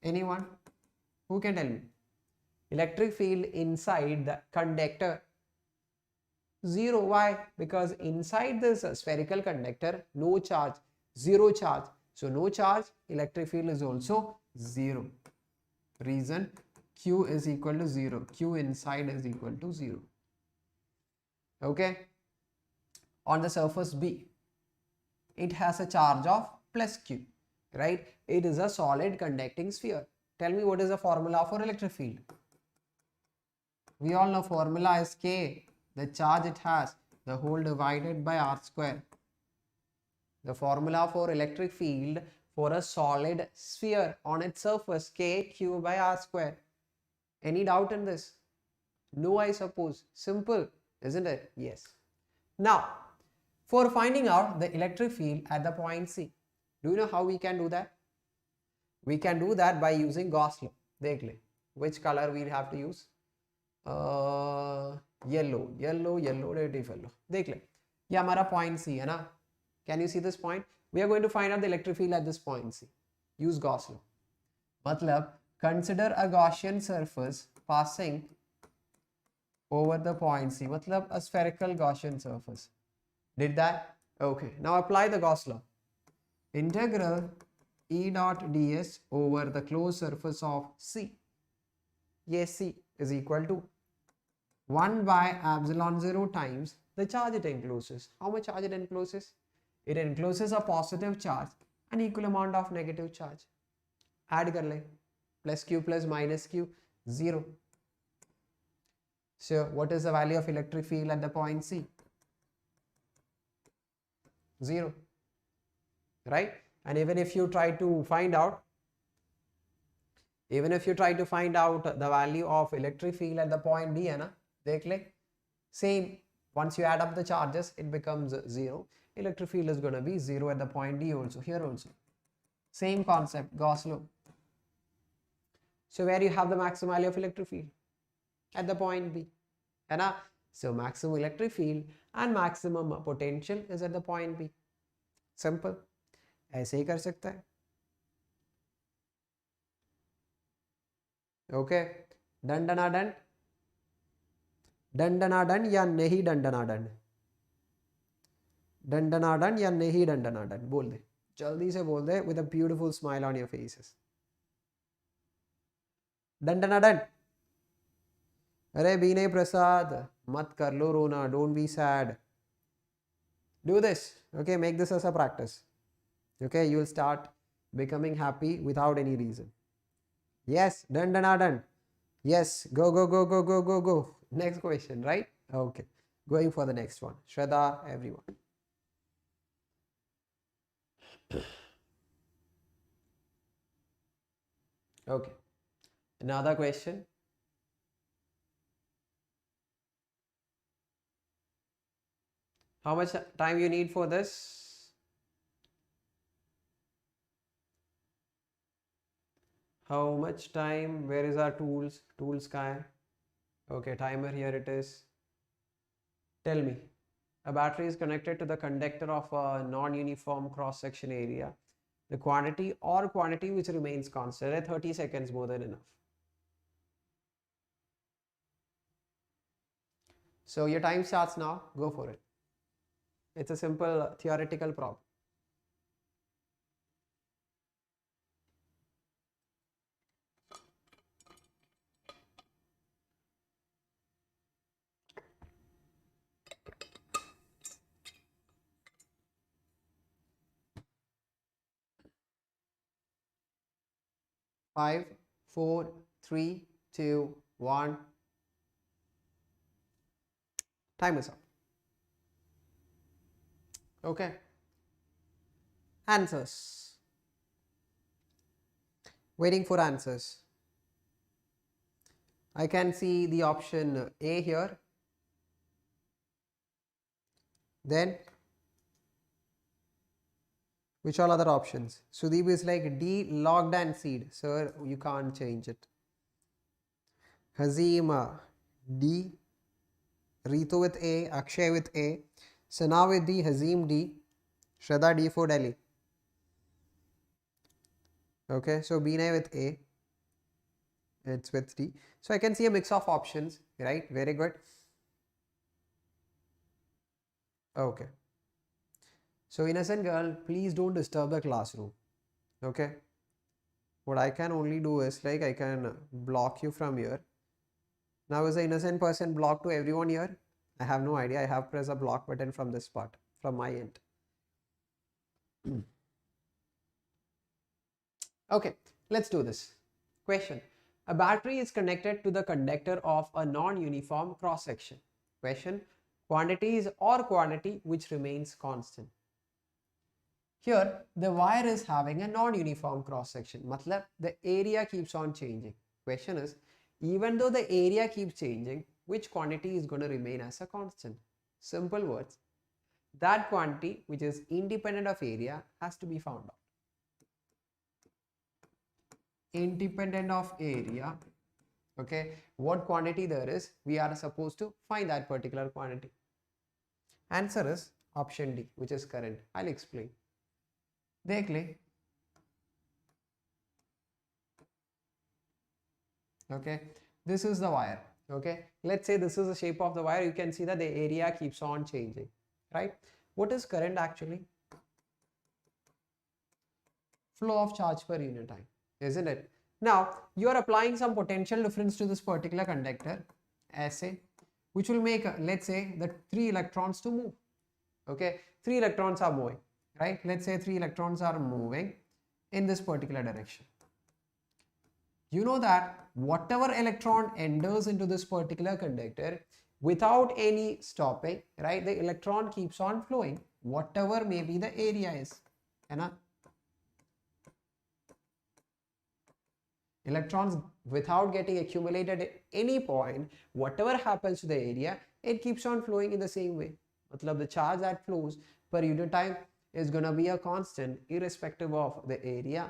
Speaker 1: Anyone? Who can tell me? Electric field inside the conductor, 0. Why? Because inside this spherical conductor, no charge, zero charge. So no charge, electric field is also 0. Reason, Q is equal to 0. Q inside is equal to 0. Okay. On the surface B, it has a charge of plus Q, right? It is a solid conducting sphere. Tell me, what is the formula for electric field? We all know formula is K, the charge it has, the whole divided by R square. The formula for electric field for a solid sphere on its surface, K Q by R square. Any doubt in this? No, I suppose. Simple, isn't it? Yes. Now, for finding out the electric field at the point C, do you know how we can do that? We can do that by using Gauss law. Dekh le. Which color we have to use? Yellow, relative yellow. Dekh le. Ye hamara point C hai na? Can you see this point? We are going to find out the electric field at this point C. Use Gauss law. Matlab, consider a Gaussian surface passing over the point C. Matlab, a spherical Gaussian surface. Did that? Okay. Now apply the Gauss law. Integral E dot ds over the closed surface of C. Yes, C is equal to 1 by epsilon 0 times the charge it encloses. How much charge it encloses? It encloses a positive charge and equal amount of negative charge. Add kar le. plus q plus minus q, 0. So what is the value of electric field at the point C? 0, right? And even if you try to find out the value of electric field at the point D, है ना, देख ले, same, once you add up the charges it becomes 0. Electric field is going to be 0 at the point D also, here also. Same concept, Gauss law. So where you have the maximum value of electric field? At the point B, है ना? So maximum electric field and maximum potential is at the point B. Simple. ऐसे ही कर सकता है. Okay. दंडनादंड, दंडनादंड या नहीं दंडनादंड, दंडनादंड या नहीं दंडनादंड, बोल दे, जल्दी से बोल दे with a beautiful smile on your faces. दंडनादंड. अरे बीने प्रसाद, मत कर लो रोना, don't be sad. Do this, okay, make this as a practice. Okay, you will start becoming happy without any reason. Yes, done. Yes, go. Next question, right? Okay, going for the next one. Shraddha, everyone. Okay, another question. How much time you need for this? How much time? Where is our tools? Tools ka hai? Okay, timer, here it is. Tell me, a battery is connected to the conductor of a non-uniform cross-section area. The quantity which remains constant, 30 seconds more than enough. So your time starts now, go for it. It's a simple theoretical problem. Five, 4, 3, 2, 1. Time is up. Okay. Answers. Waiting for answers. I can see the option A here. Then which all other options? Sudeep is like D, logged and seed. Sir, you can't change it. Hazima D, Ritu with A, Akshay with A, Sana with D, Hazim D, Shraddha D for Delhi. Okay, so Binay with A, it's with D. So I can see a mix of options, right? Very good. Okay. So innocent girl, please don't disturb the classroom. Okay. What I can only do is like I can block you from here. Now is the innocent person blocked to everyone here? I have no idea. I have pressed a block button from this part, from my end. Okay, let's do this. Question. A battery is connected to the conductor of a non-uniform cross section. Question. Quantities or quantity which remains constant. Here, the wire is having a non-uniform cross section. Matlab, the area keeps on changing. Question is, even though the area keeps changing, which quantity is going to remain as a constant? Simple words. That quantity which is independent of area has to be found out. Independent of area. Okay, what quantity there is, we are supposed to find that particular quantity. Answer is option D, which is current. I'll explain. देख ले. Okay, this is the wire. Okay, let's say this is the shape of the wire. You can see that the area keeps on changing, right? What is current actually? Flow of charge per unit time, isn't it? Now you are applying some potential difference to this particular conductor, ऐसे, which will make, let's say, the 3 electrons to move. Okay, 3 electrons are moving. Right, let's say 3 electrons are moving in this particular direction. You know that whatever electron enters into this particular conductor without any stopping, right, the electron keeps on flowing, whatever may be the area is. And electrons without getting accumulated at any point, whatever happens to the area, it keeps on flowing in the same way. Matlab the charge that flows per unit time is going to be a constant irrespective of the area,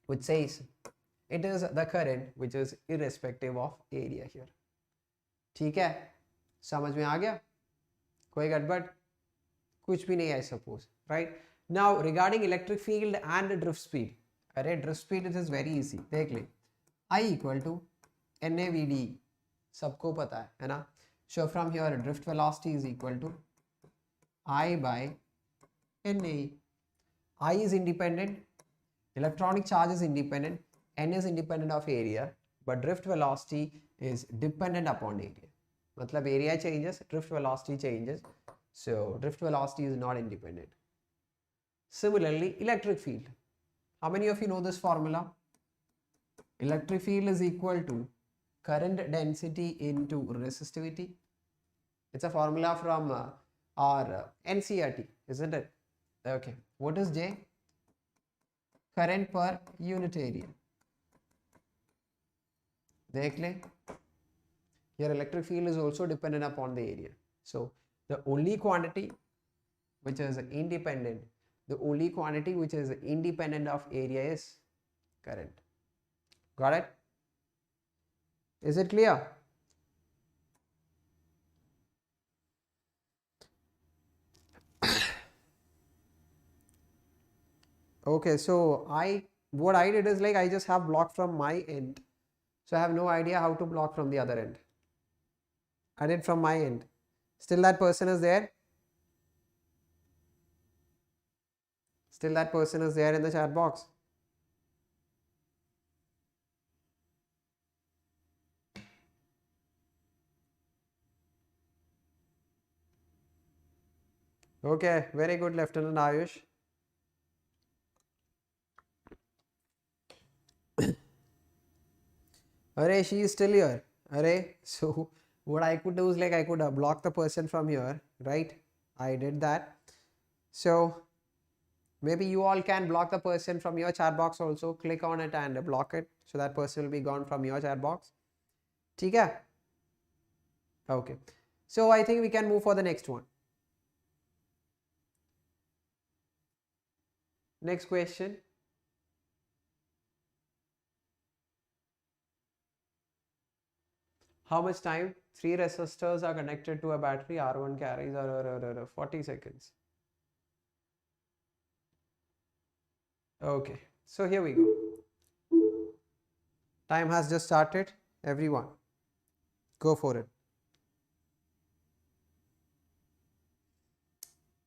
Speaker 1: which says it is the current which is irrespective of area here. ठीक है, समझ में आ गया? कोई गड़बड़? कुछ भी नहीं है, I suppose, right? Now regarding electric field and drift speed, अरे drift speed it is very easy, देख ले, I equal to NAVD, सबको पता है ना? So from here drift velocity is equal to I by NA. I is independent, electronic charge is independent, N is independent of area, but drift velocity is dependent upon area. Matlab area changes, drift velocity changes, so drift velocity is not independent. Similarly, electric field. How many of you know this formula? Electric field is equal to current density into resistivity. It's a formula from our NCERT, isn't it? Okay. What is J? Current per unit area. देख ले, your electric field is also dependent upon the area. So the only quantity which is independent, of area is current. Got it? Is it clear? Okay, so what I did is like I just have blocked from my end. So I have no idea how to block from the other end. I did from my end. Still that person is there? Still that person is there in the chat box? Okay, very good, Lieutenant Ayush. Array, she is still here. Array, so what I could do is like I could block the person from here, right? I did that. So maybe you all can block the person from your chat box also. Click on it and block it, so that person will be gone from your chat box. ठीक है? Okay. So I think we can move for the next one. Next question. How much time 3 resistors are connected to a battery? R1 carries 40 seconds. Okay, so here we go. Time has just started. Everyone, go for it.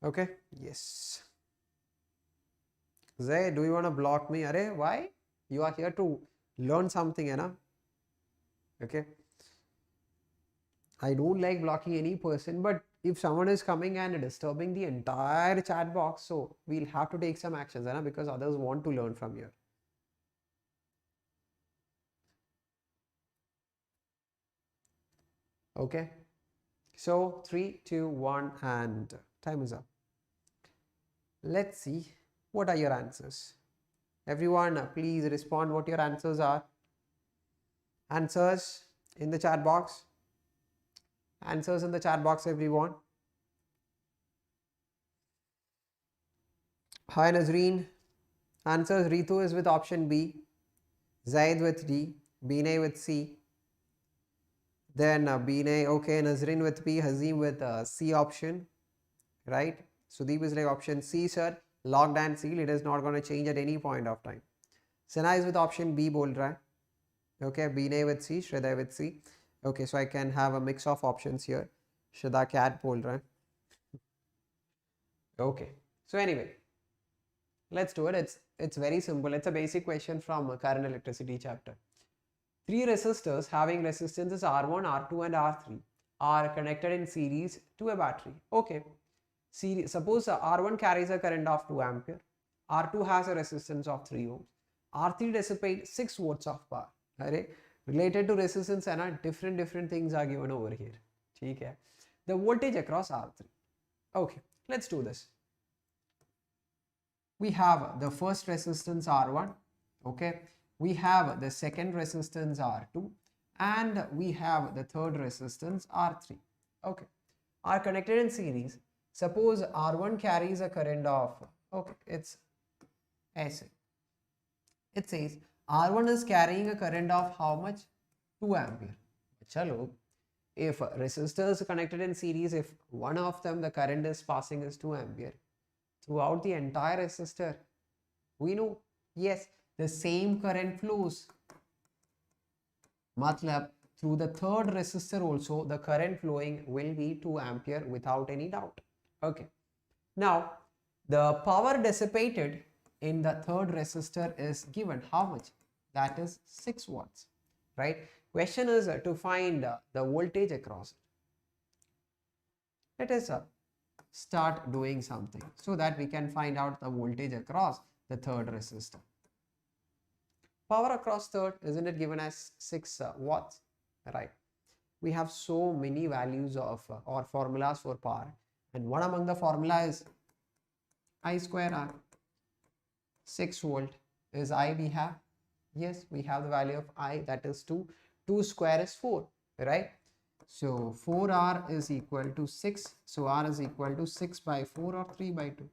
Speaker 1: Okay, yes. Zay, do you want to block me? Arey, why? You are here to learn something, hai na? Okay. I don't like blocking any person, but if someone is coming and disturbing the entire chat box, so we'll have to take some actions, hai na? Because others want to learn from here. Okay. So 3, 2, 1 and time is up. Let's see what are your answers. Everyone, please respond what your answers are. Answers in the chat box. Answers in the chat box, everyone. Hi Nazreen. Answers: Ritu is with option B, Zaid with D, Binay with C. Then Binay, okay, Nazreen with B, Hazim with C option, right? Sudeep is like option C, sir. Locked and sealed, it is not going to change at any point of time. Sana is with option B, bol raha hai. Okay, Binay with C, Shraddha with C. Okay, so I can have a mix of options here. Shraddha cat bol raha hai. Okay, so anyway, let's do it. It's very simple. It's a basic question from current electricity chapter. 3 resistors having resistances R1, R2 and R3 are connected in series to a battery. Okay. Suppose R1 carries a current of 2 ampere, R2 has a resistance of 3 ohms, R3 dissipate 6 watts of power. Alright, related to resistance and different things are given over here. Okay. The voltage across R3. Okay, let's do this. We have the first resistance R1. Okay, we have the second resistance R2, and we have the third resistance R3. Okay, are connected in series. Suppose R1 carries a current of, okay, it's SA. It says R1 is carrying a current of how much? 2 ampere. Chalo, if resistors are connected in series, if one of them the current is passing is 2 ampere throughout the entire resistor, we know, yes, the same current flows. Matlab, through the third resistor also the current flowing will be 2 ampere without any doubt. Okay. Now, the power dissipated in the third resistor is given how much? That is 6 watts, right? Question is to find the voltage across it. Let us start doing something so that we can find out the voltage across the third resistor. Power across third, isn't it given as 6 watts, right? We have so many values of or formulas for power, and one among the formula is I square R. 6 volt is I we have. Yes, we have the value of I, that is 2. 2 square is 4, right? So 4R is equal to 6. So R is equal to 6 by 4 or 3 by 2.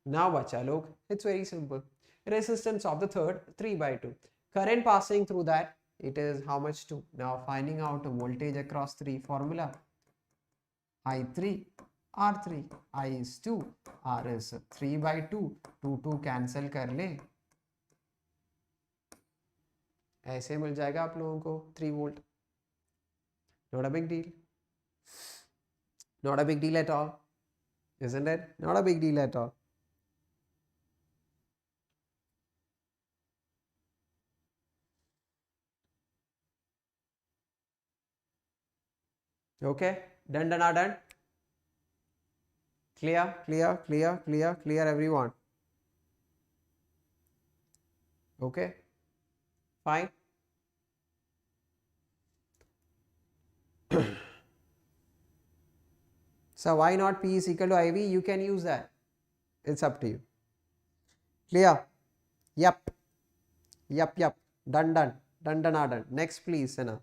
Speaker 1: Now bacha log, it's very simple. Resistance of the third 3 by 2. Current passing through that, it is how much? 2. Now finding out the voltage across 3 formula. I3 R3, I is 2, R is 3 by 2, 2 cancel कर ले, ऐसे मिल जाएगा आप लोगों को 3 volt. Not a big deal. Not a big deal at all, isn't it? Not a big deal at all. Okay, done done. Clear everyone. Okay, fine. So why not P is equal to IV? You can use that. It's up to you. Clear? Yep. Done. Next please, Sana.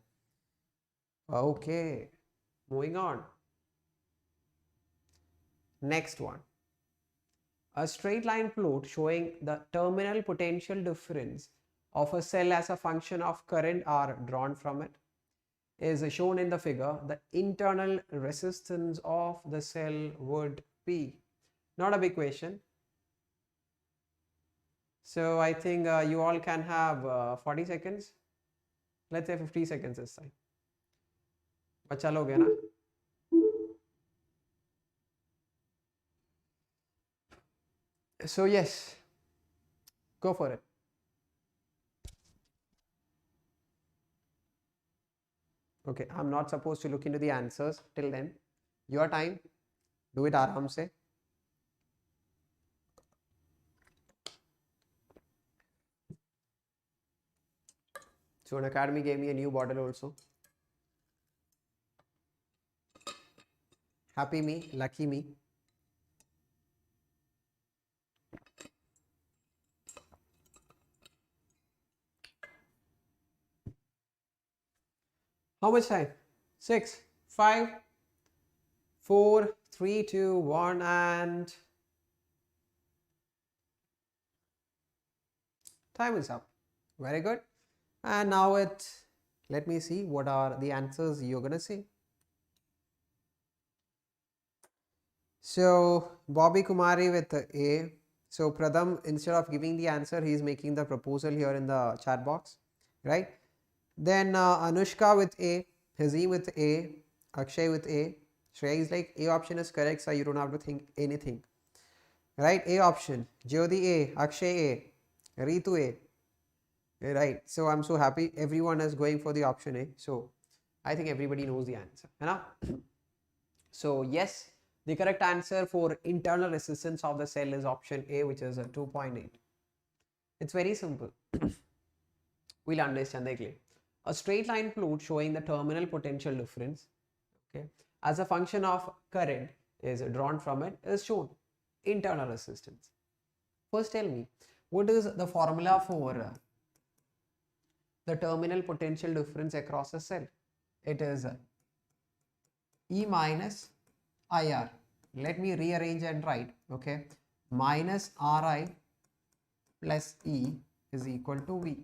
Speaker 1: Okay, moving on. Next one. A straight line plot showing the terminal potential difference of a cell as a function of current R drawn from it is shown in the figure. The internal resistance of the cell would be. Not a big question. So I think you all can have 40 seconds. Let's say 50 seconds this time. बचा लोगे ना? So yes, go for it. Okay, I'm not supposed to look into the answers till then. Your time, do it आराम से. So Unacademy gave me a new bottle also. Happy me, lucky me. How much time? 6, 5, 4, 3, 2, 1 and time is up. Very good. And now let me see what are the answers you're gonna see. So Bobby Kumari with A. So Pradham, instead of giving the answer, he is making the proposal here in the chat box, right? Then Anushka with A, Hazim with A, Akshay with A. Shreya is like A option is correct, so you don't have to think anything, right? A option. Jyoti A, Akshay A, Ritu A. Right. So I'm so happy everyone is going for the option A. So I think everybody knows the answer. So yes, The correct answer for internal resistance of the cell is option A, which is 2.8. It's very simple. We'll understand that clearly. A straight line plot showing the terminal potential difference, okay, as a function of current is drawn from it is shown. Internal resistance. First tell me, what is the formula for the terminal potential difference across a cell? It is E minus IR. Let me rearrange and write, okay, minus RI plus E is equal to V.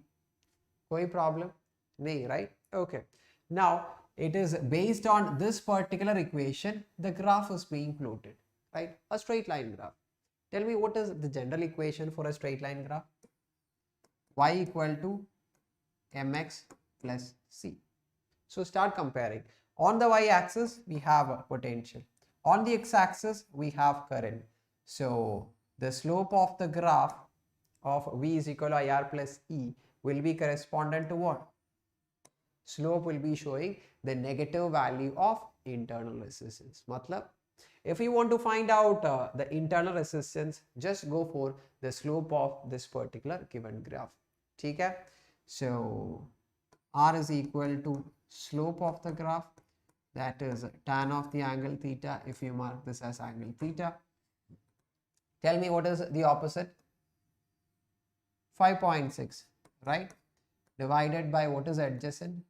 Speaker 1: Koi problem? Nahi, right? Okay. Now, it is based on this particular equation, the graph is being plotted, right? A straight line graph. Tell me, what is the general equation for a straight line graph? Y equal to mx plus c. So start comparing. On the y-axis, we have a potential. On the x-axis, we have current. So the slope of the graph of v is equal to IR plus E will be correspondent to what? Slope will be showing the negative value of internal resistance. Matlab, if you want to find out the internal resistance, just go for the slope of this particular given graph. Okay? So R is equal to slope of the graph, that is tan of the angle theta, if you mark this as angle theta. Tell me what is the opposite? 5.6, right? Divided by what is adjacent?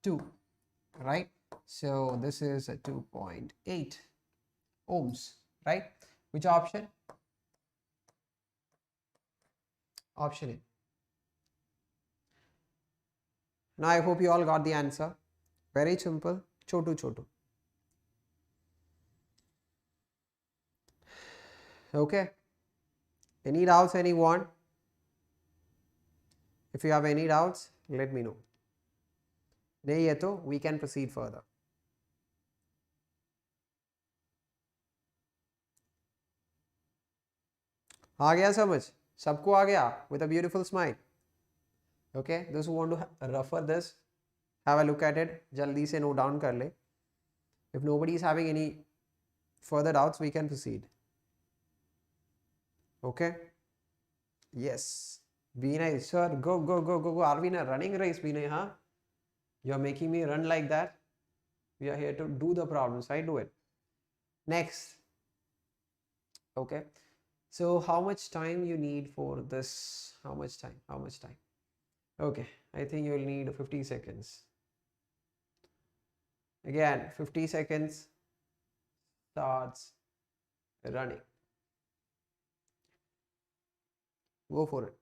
Speaker 1: 2, right? So this is a 2.8 ohms, right? Which option? Option A. Now I hope you all got the answer. Very simple. Chotu chotu. Okay. Any doubts, anyone? If you have any doubts, let me know. नहीं है तो we can proceed further. आ गया समझ? सबको आ गया? With a beautiful smile. Okay, those who want to refer this, have a look at it. जल्दी से note down कर ले. If nobody is having any further doubts, we can proceed. Okay. Yes. Binay, sir, go. Are we in a running race, Binay? Huh? You are making me run like that. We are here to do the problems. I do it. Next. Okay. So how much time you need for this? How much time? Okay. I think you will need 50 seconds. Again, 50 seconds starts running. Go for it.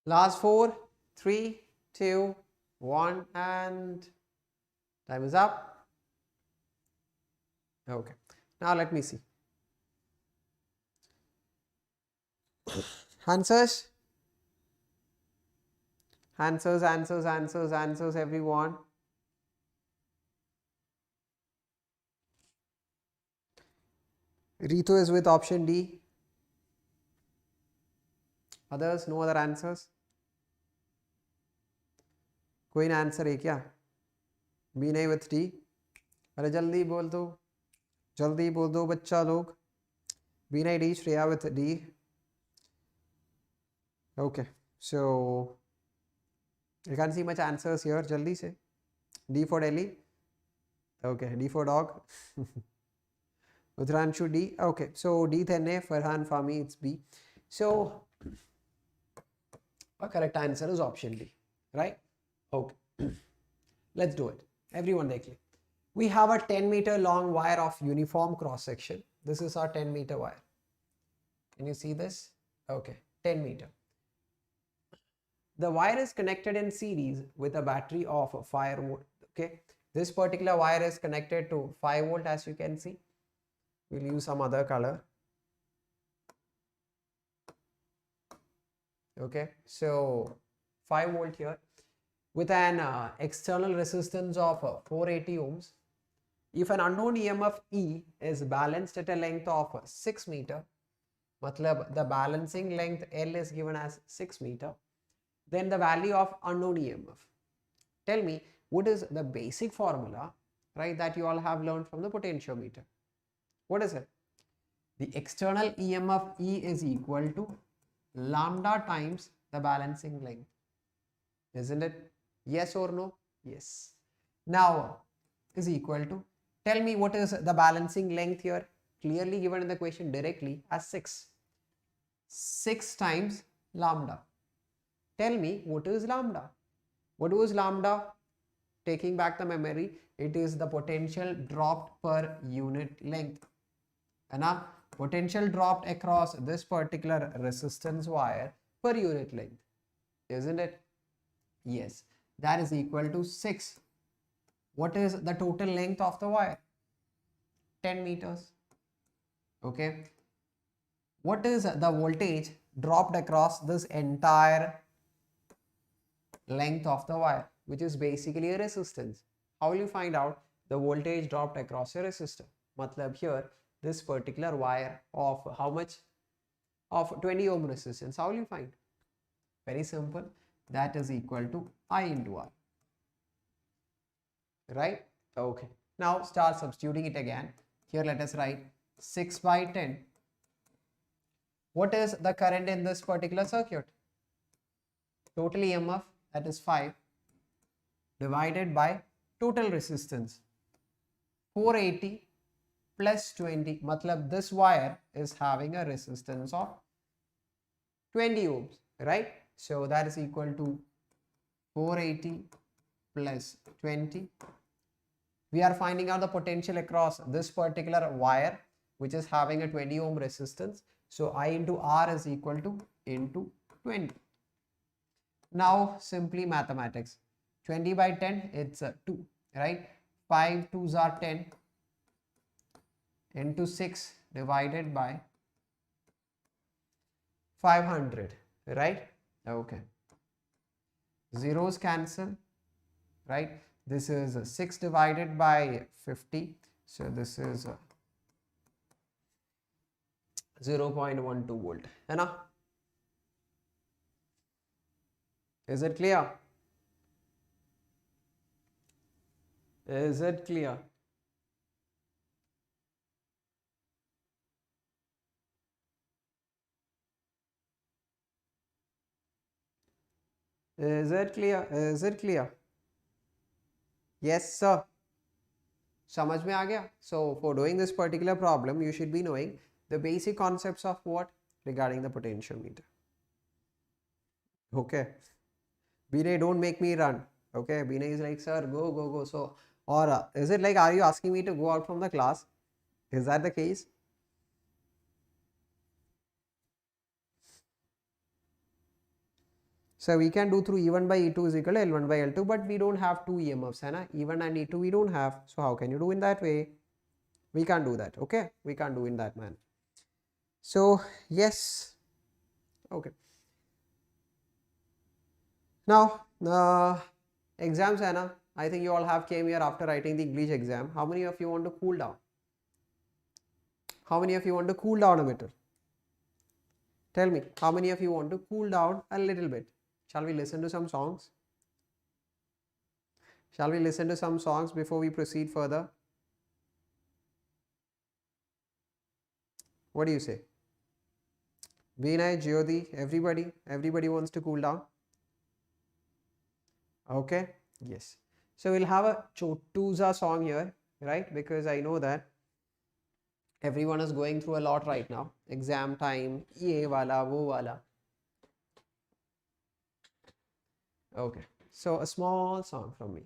Speaker 1: Last 4, 3, 2, 1, and time is up. Okay. Now let me see. Answers? Answers, everyone. Ritu is with option D. Others, no other answers? कोई ना answer है क्या? B नहीं with D. अरे जल्दी बोल दो बच्चा लोग. बी नहीं D. Shreya with D. Okay, so you can't see much answers here. Jaldi se. D for Delhi. Okay, D for dog. Uttaranshu D. Okay, so D thenne, Farhan, Fami, it's B. So our correct answer is option D, right? Okay, let's do it. Everyone dekh le. We have a 10-meter long wire of uniform cross section. This is our 10-meter wire. Can you see this? Okay, 10 meter. The wire is connected in series with a battery of 5 volt. Okay, this particular wire is connected to 5 volt, as you can see. We'll use some other color. Okay, so 5 volt here with an external resistance of 480 ohms. If an unknown EMF E is balanced at a length of 6 meter, matlab the balancing length L is given as 6 meter, then the value of unknown EMF. Tell me, what is the basic formula, right, that you all have learned from the potentiometer? What is it? The external EMF E is equal to lambda times the balancing length. Isn't it? Yes or no? Yes. Now, is equal to, tell me what is the balancing length here? Clearly given in the question directly as 6. 6 times lambda. Tell me what is lambda? What was lambda? Taking back the memory, it is the potential dropped per unit length. And now potential dropped across this particular resistance wire per unit length. Isn't it? Yes. That is equal to 6. What is the total length of the wire? 10 meters. Okay. What is the voltage dropped across this entire length of the wire, which is basically a resistance? How will you find out the voltage dropped across a resistor? Matlab here, this particular wire of how much? Of 20 ohm resistance. How will you find? Very simple. That is equal to I into R. Right? Okay. Now start substituting it again. Here let us write 6 by 10. What is the current in this particular circuit? Total EMF, that is 5, divided by total resistance 480 plus 20. Matlab this wire is having a resistance of 20 ohms, right? So that is equal to 480 plus 20. We are finding out the potential across this particular wire, which is having a 20 ohm resistance. So I into R is equal to into 20. Now simply mathematics. 20 by 10, it's 2, right? 5 2s are 10 into 6 divided by 500, right? Okay. Zeros cancel, right? This is 6 divided by 50. So this is 0.12 volt. Enough? Is it clear? Is it clear? Is it clear? Is it clear? Yes, sir. समझ में आ गया? So for doing this particular problem, you should be knowing the basic concepts of what? Regarding the potentiometer. Okay. Binay, don't make me run. Okay. Binay is like, sir, go, go, go. So, or is it like, are you asking me to go out from the class? Is that the case? So we can do through E1 by E2 is equal to L1 by L2, but we don't have two EMFs, hai na? E1 and E2 we don't have. So how can you do in that way? We can't do that. Okay. We can't do in that manner. So yes. Okay. Now exams hai na? I think you all have came here after writing the English exam. How many of you want to cool down? How many of you want to cool down a bit? Tell me, how many of you want to cool down a little bit? Shall we listen to some songs? Shall we listen to some songs before we proceed further? What do you say? Vinay, Jyoti, everybody wants to cool down? Okay, yes. So we'll have a Chotuza song here, right? Because I know that everyone is going through a lot right now. Exam time, ye wala, wo wala. Okay, so a small song from me.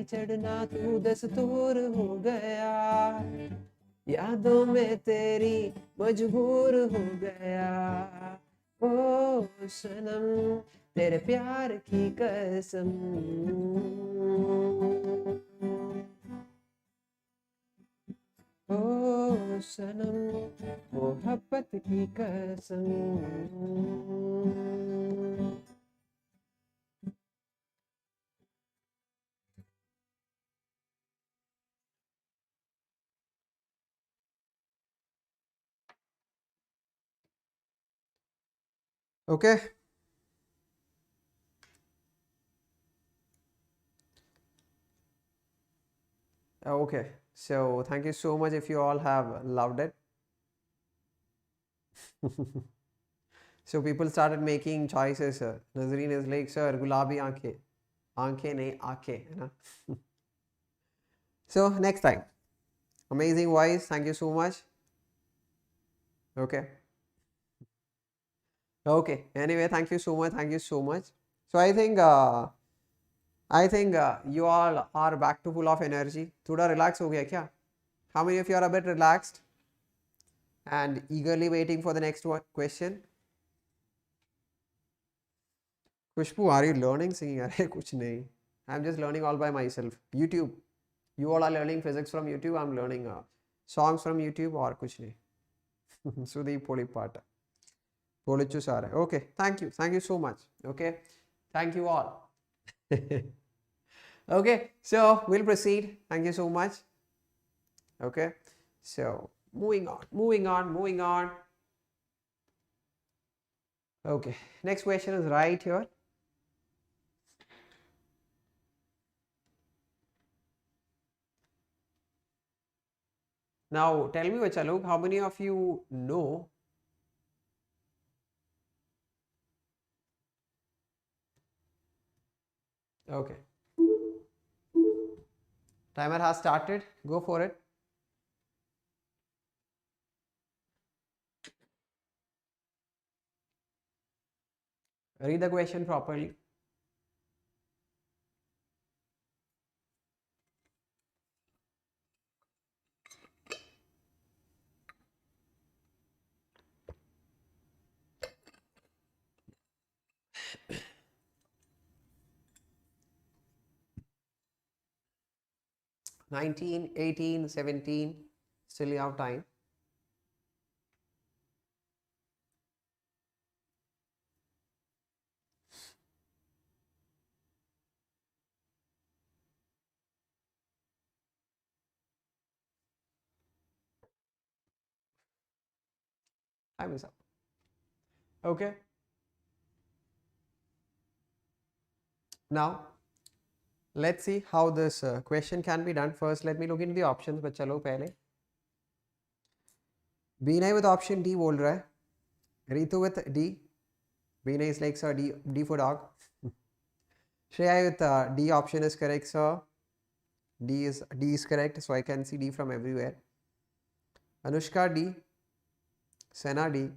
Speaker 1: चढ़ना तू दस्तूर हो गया, यादों में तेरी मजबूर हो गया, ओ सनम तेरे प्यार की कसम, ओ सनम मोहब्बत की कसम। Okay. Okay. So thank you so much if you all have loved it. So people started making choices. Nazreen is like, sir, gulabi aankhe. Aankhe nahi, aankhe. है ना? So next time. Amazing voice. Thank you so much. Okay. Okay. Anyway, thank you so much. Thank you so much. So I think you all are back to full of energy. थोड़ा relax हो गया क्या? How many of you are a bit relaxed and eagerly waiting for the next question? Kushbu, are you learning singing? अरे कुछ नहीं. I'm just learning all by myself. YouTube. You all are learning physics from YouTube. I'm learning songs from YouTube और कुछ नहीं. Sudeep Polipata. Polichu sir. Okay. Thank you. Thank you so much. Okay. Thank you all. Okay. So we'll proceed. Thank you so much. Okay. So moving on. Moving on. Moving on. Okay. Next question is right here. Now tell me, Vachaluk, how many of you know okay. Timer has started. Go for it. Read the question properly. $19, $18, $17. Still you have time. Time is up. Okay. Now, let's see how this question can be done. First, let me look into the options. But चलो पहले. Binay with option D बोल रहा है. Ritu with D. Binay is like, sir, D for dog. Shreya with D option is correct, sir. D is correct. So I can see D from everywhere. Anushka D. Sena D.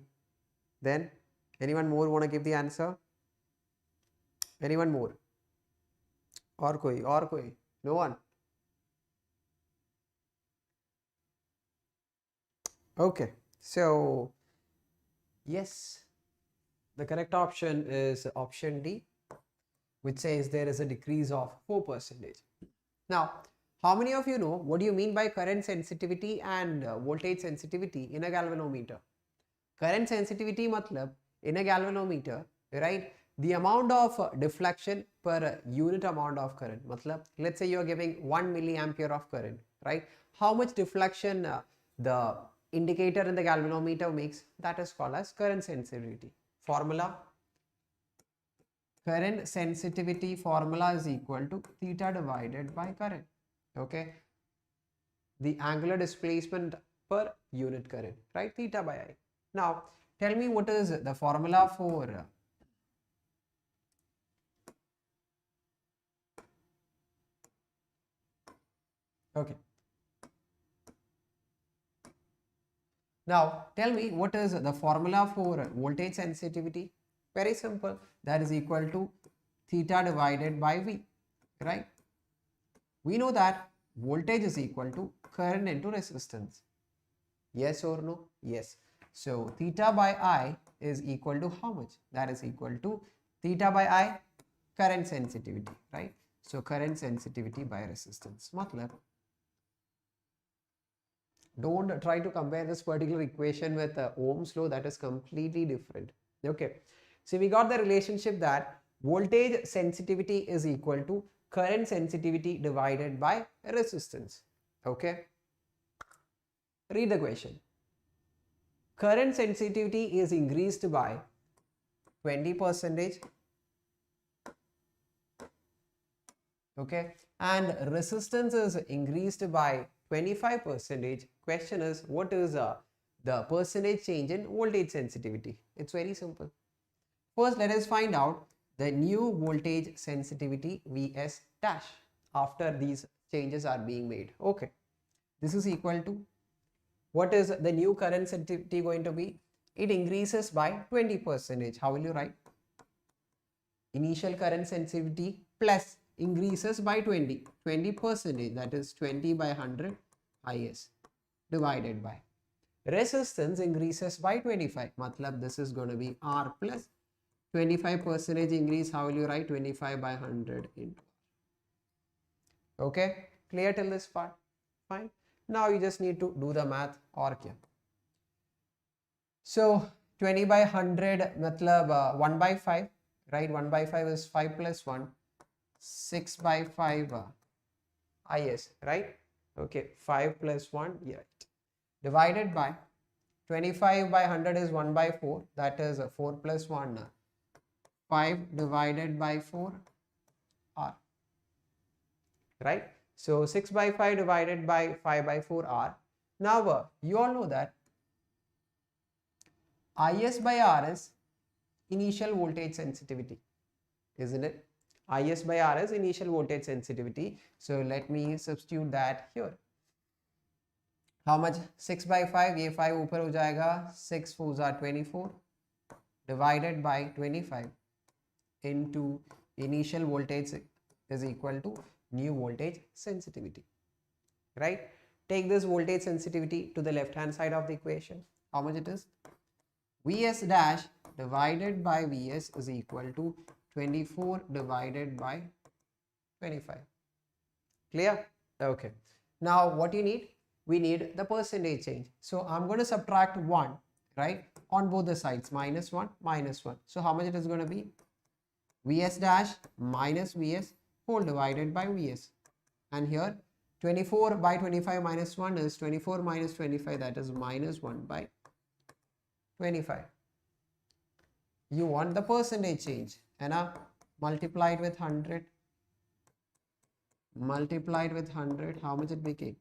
Speaker 1: Then, anyone more want to give the answer? Anyone more? और कोई? No one? Okay. So, yes, the correct option is option D, which says there is a decrease of 4%. Now, how many of you know what do you mean by current sensitivity and voltage sensitivity in a galvanometer? Current sensitivity matlab in a galvanometer, right? The amount of deflection per unit amount of current. Matlab, let's say you are giving 1 milliampere of current, right? How much deflection the indicator in the galvanometer makes, that is called as current sensitivity. Formula, current sensitivity formula is equal to theta divided by current. Okay, the angular displacement per unit current, right? Theta by I. Now tell me what is the formula for okay. Now tell me what is the formula for voltage sensitivity? Very simple. That is equal to theta divided by V, right? We know that voltage is equal to current into resistance. Yes or no? Yes. So theta by I is equal to how much? That is equal to theta by I, current sensitivity, right? So current sensitivity by resistance. Matlab, don't try to compare this particular equation with Ohm's law. That is completely different. Okay. So we got the relationship that voltage sensitivity is equal to current sensitivity divided by resistance. Okay. Read the question. Current sensitivity is increased by 20%. Okay. And resistance is increased by 25%. Question is, what is the percentage change in voltage sensitivity? It's very simple. First, let us find out the new voltage sensitivity Vs dash after these changes are being made. Okay. This is equal to, what is the new current sensitivity going to be? It increases by 20%. How will you write? Initial current sensitivity plus increases by 20%, that is 20 by 100 Is divided by resistance increases by 25. Matlab this is going to be R plus 25% increase. How will you write? 25 by 100 into R. Okay, clear till this part? Fine. Now you just need to do the math or kya. So 20 by 100 matlab 1 by 5, right? 1 by 5 is 5 plus 1, 6 by 5 Is, right? Okay, 5 plus 1, yeah, divided by 25 by 100 is 1 by 4, that is 4 plus 1, 5 divided by 4 R, right? So 6 by 5 divided by 5 by 4 R. Now you all know that Is by R is initial voltage sensitivity, isn't it? Is by R is initial voltage sensitivity. So let me substitute that here. How much? 6 by 5, ये 5 ऊपर हो जाएगा, 6 4s are 24 divided by 25 into initial voltage is equal to new voltage sensitivity, right? Take this voltage sensitivity to the left hand side of the equation. How much it is? Vs dash divided by Vs is equal to 24 divided by 25. Clear? Okay. Now what you need? We need the percentage change. So I'm going to subtract 1, right, on both the sides, minus 1, minus 1. So how much it is going to be? Vs dash minus Vs whole divided by Vs. And here 24 by 25 minus 1 is 24 minus 25, that is minus 1 by 25. You want the percentage change, and multiplied with 100. Multiplied with 100, how much it became?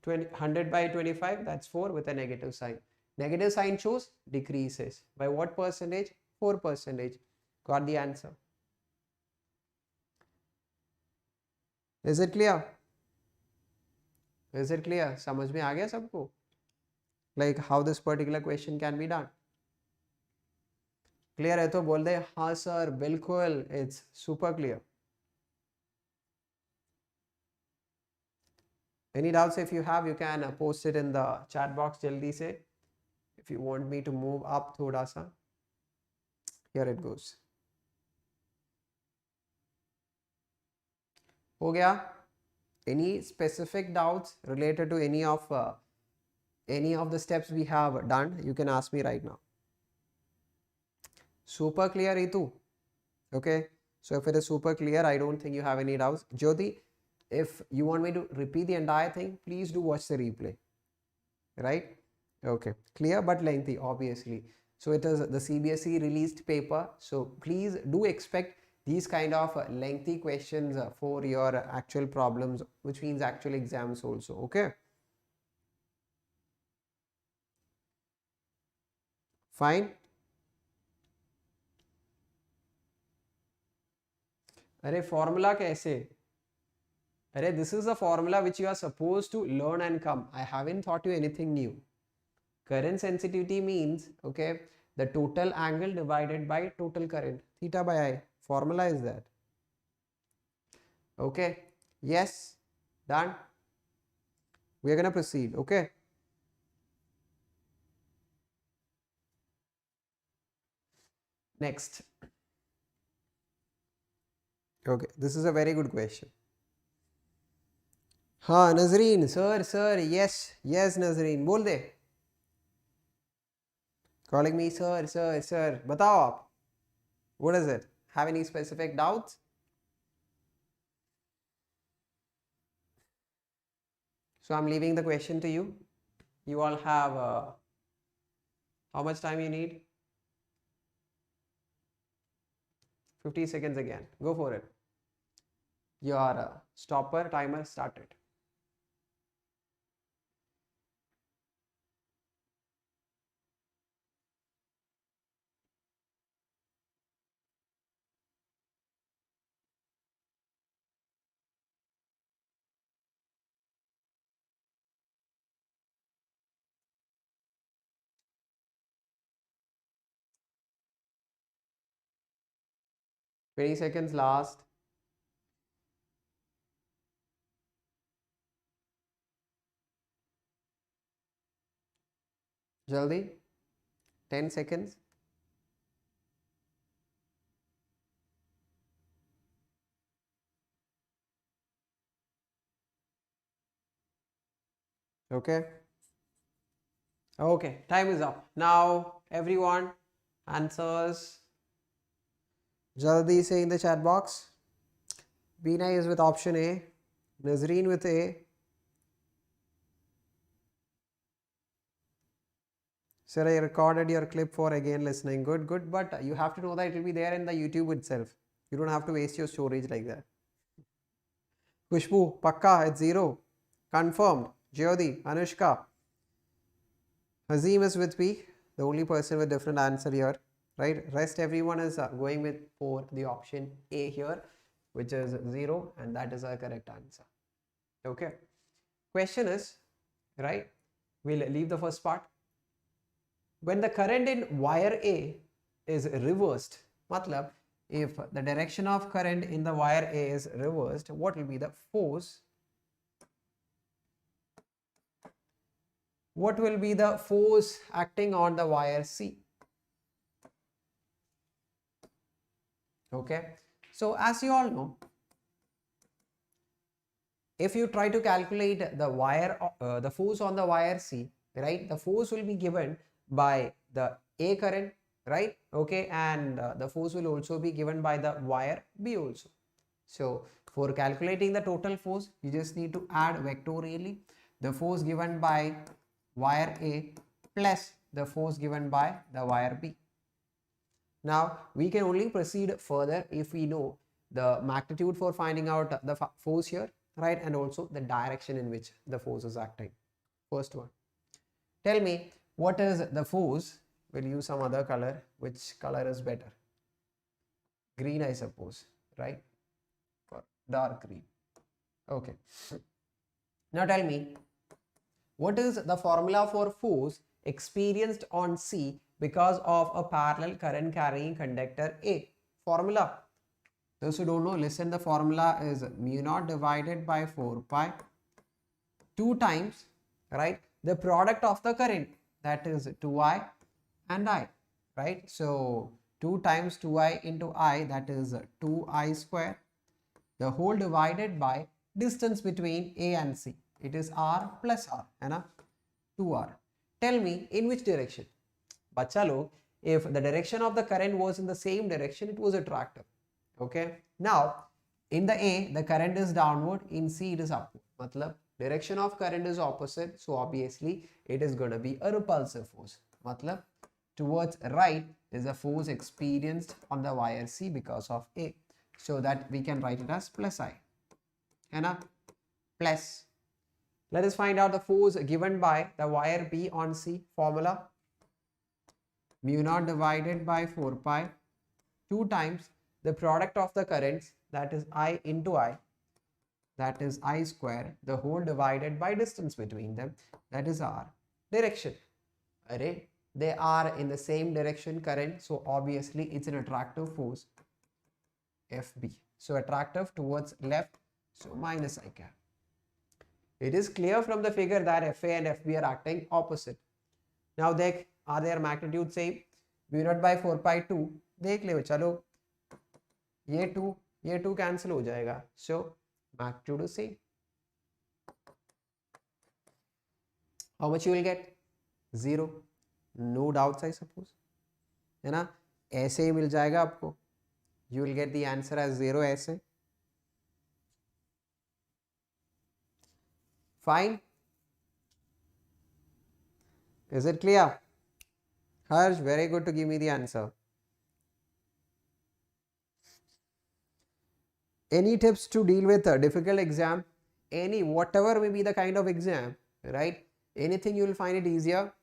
Speaker 1: 100 by 25, that's 4 with a negative sign. Negative sign shows decreases. By what percentage? 4%. Got the answer. Is it clear? Is it clear? समझ में आ गया सबको? Like how this particular question can be done. Clear है तो बोल दे हाँ sir, बिल्कुल, it's super clear. Any doubts if you have, you can post it in the chat box jaldi se. If you want me to move up thoda sa. Here it goes. हो गया? Any specific doubts related to any of the steps we have done? You can ask me right now. Super clear, Ritu? Okay. So if it is super clear, I don't think you have any doubts. Jyoti, if you want me to repeat the entire thing, please do watch the replay. Right? Okay. Clear but lengthy, obviously. So it is the CBSE released paper. So please do expect these kind of lengthy questions for your actual problems, which means actual exams also. Okay. Fine. अरे formula कैसे? अरे this is a formula which you are supposed to learn and come. I haven't taught you anything new. Current sensitivity means, okay, the total angle divided by total current, theta by I. Formula is that. Okay. Yes. Done. We are going to proceed. Okay. Next. Okay. This is a very good question. हाँ नजरीन sir yes yes नजरीन बोल दे. Calling me sir बताओ आप. What is it? Have any specific doubts? So I'm leaving the question to you. You all have how much time you need? 50 seconds again. Go for it. Your stopper timer started. Twenty seconds last. Jaldi. 10 seconds. Okay. Okay, time is up. Now everyone answers jaldi say in the chat box. Beena is with option A. Nazreen with A. Sir, I recorded your clip for again listening. Good. But you have to know that it will be there in the YouTube itself. You don't have to waste your storage like that. Kushbu, Pakka, it's 0. Confirmed. Jyoti, Anushka. Hazim is with me. The only person with different answer here. Right? Rest everyone is going with for the option A here, which is 0, and that is our correct answer. Okay. Question is, right? We'll leave the first part. When the current in wire A is reversed, matlab, if the direction of current in the wire A is reversed, what will be the force? What will be the force acting on the wire C? Okay. So as you all know, if you try to calculate the wire, the force on the wire C, right? The force will be given by the A current, right? Okay, and the force will also be given by the wire B also. So for calculating the total force, you just need to add vectorially the force given by wire A plus the force given by the wire B. Now we can only proceed further if we know the magnitude for finding out the force here, right? And also the direction in which the force is acting. First one. Tell me, what is the force? We'll use some other color. Which color is better? Green, I suppose, right? Or dark green. Okay. Now tell me, what is the formula for force experienced on C because of a parallel current carrying conductor A? Formula. Those who don't know, listen, the formula is mu naught divided by 4 pi 2 times, right, the product of the current, that is 2I and I, right? So 2 times 2I into I, that is 2I square, the whole divided by distance between A and C. It is R plus R, है ना? 2R. Tell me in which direction? Bacha log, if the direction of the current was in the same direction, it was attractive. Okay. Now in the A, the current is downward. In C, it is upward. Matlab, direction of current is opposite. So obviously it is going to be a repulsive force. Matlab, towards right is a force experienced on the wire C because of A. So that we can write it as plus I. है ना? Plus. Let us find out the force given by the wire B on C. Formula. Mu naught divided by 4 pi 2 times the product of the currents, that is I into I, that is I square, the whole divided by distance between them, that is R. Direction. Array, they are in the same direction current, so obviously it's an attractive force. FB. So attractive towards left, so minus I cap. It is clear from the figure that FA and FB are acting opposite. Now are their magnitude same? B naught by 4 pi 2 देख ले चलो, ये 2 cancel हो जाएगा, so magnitude is same. How much you will get? 0. No doubts I suppose, है ना? ऐसे ही मिल जाएगा आपको. You will get the answer as 0 ऐसे. Fine. Is it clear? Harsh, very good to give me the answer. Any tips to deal with a difficult exam? Whatever may be the kind of exam, right? Anything you will find it easier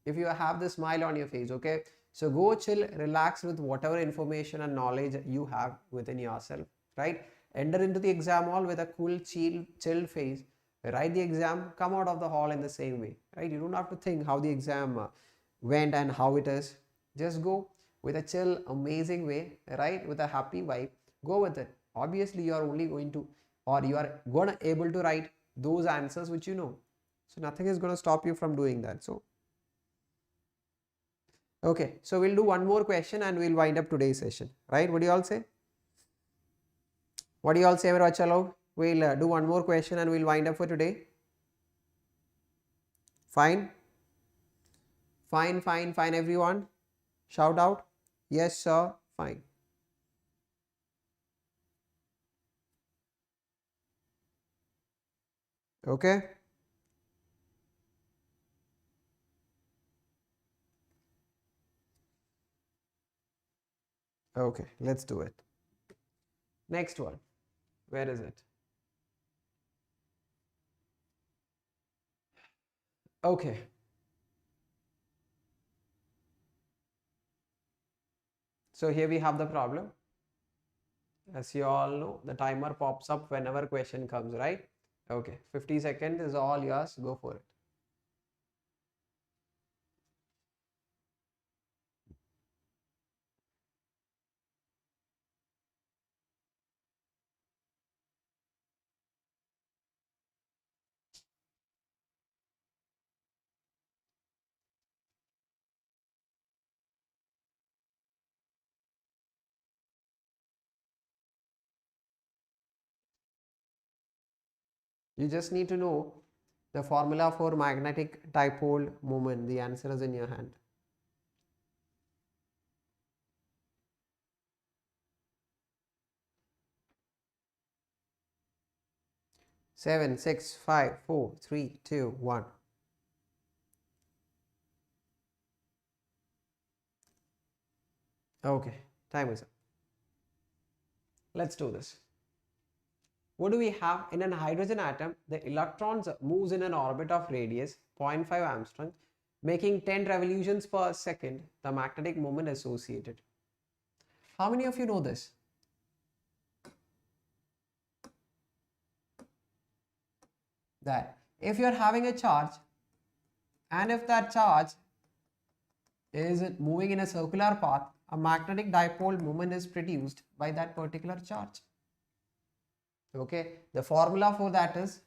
Speaker 1: if you have the smile on your face, okay? So go chill, relax with whatever information and knowledge you have within yourself, right? Enter into the exam hall with a cool, chill face. Write the exam, come out of the hall in the same way, right? You don't have to think how the exam went and how it is. Just go with a chill, amazing way, right? With a happy vibe, go with it. Obviously, you are only going to, or you are gonna able to write those answers which you know. So nothing is gonna stop you from doing that. So, okay, so we'll do one more question and we'll wind up today's session, right? What do you all say? What do you all say, Chalo? We'll do one more question and we'll wind up for today. Fine? Fine, everyone. Shout out. Yes, sir. Fine. Okay. Okay, let's do it. Next one. Where is it? Okay. So here we have the problem. As you all know, the timer pops up whenever question comes, right? Okay, 50 seconds is all yours. Go for it. You just need to know the formula for magnetic dipole moment. The answer is in your hand. Seven, 6, 5, 4, 3, 2, 1. Okay, time is up. Let's do this. What do we have? In an hydrogen atom, the electrons moves in an orbit of radius 0.5 Armstrong, making 10 revolutions per second, the magnetic moment associated. How many of you know this? That if you are having a charge and if that charge is moving in a circular path, a magnetic dipole moment is produced by that particular charge. Okay, the formula for that is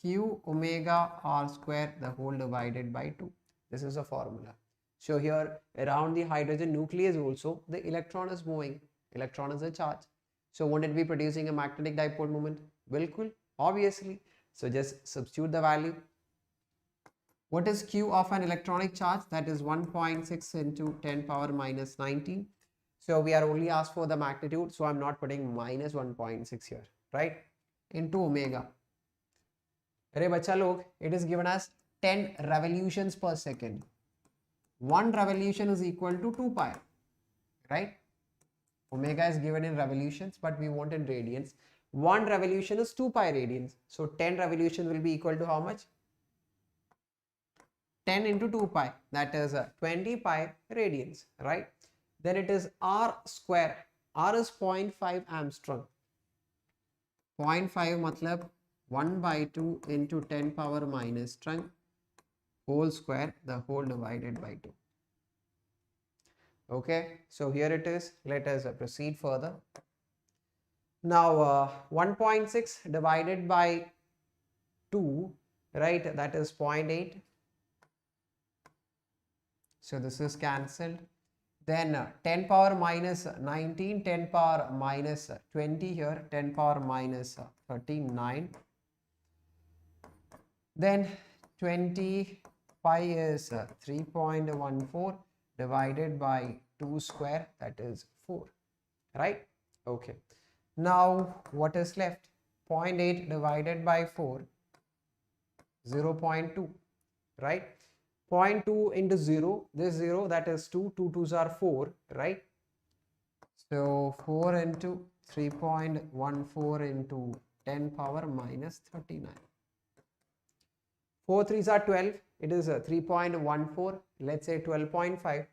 Speaker 1: q omega r square the whole divided by 2. This is a formula. So here around the hydrogen nucleus also the electron is moving. Electron is a charge. So won't it be producing a magnetic dipole moment? Bilkul, obviously. So just substitute the value. What is q of an electronic charge? That is 1.6 into 10 power minus 19. So we are only asked for the magnitude. So I'm not putting minus 1.6 here, right? Into omega. Arey bacha log, it is given as 10 revolutions per second. 1 revolution is equal to 2 pi, right? Omega is given in revolutions, but we want in radians. 1 revolution is 2 pi radians. So 10 revolution will be equal to how much? 10 into 2 pi, that is 20 pi radians, right? Then it is r square. R is 0.5 Armstrong. 0.5 matlab 1 by 2 into 10 power minus strong whole square the whole divided by 2. Okay, so here it is. Let us proceed further. Now 1.6 divided by 2, right, that is 0.8. So this is cancelled. Then 10 power minus 19, 10 power minus 20 here, 10 power minus 39. Then 25 is 3.14 divided by 2 square, that is 4, right? Okay. Now what is left? 0.8 divided by 4, 0.2, right? 0.2 into 0, this 0, that is 2, 2 2s are 4, right? So 4 into 3.14 into 10 power minus 39. 4 3s are 12, it is 3.14, let's say 12.5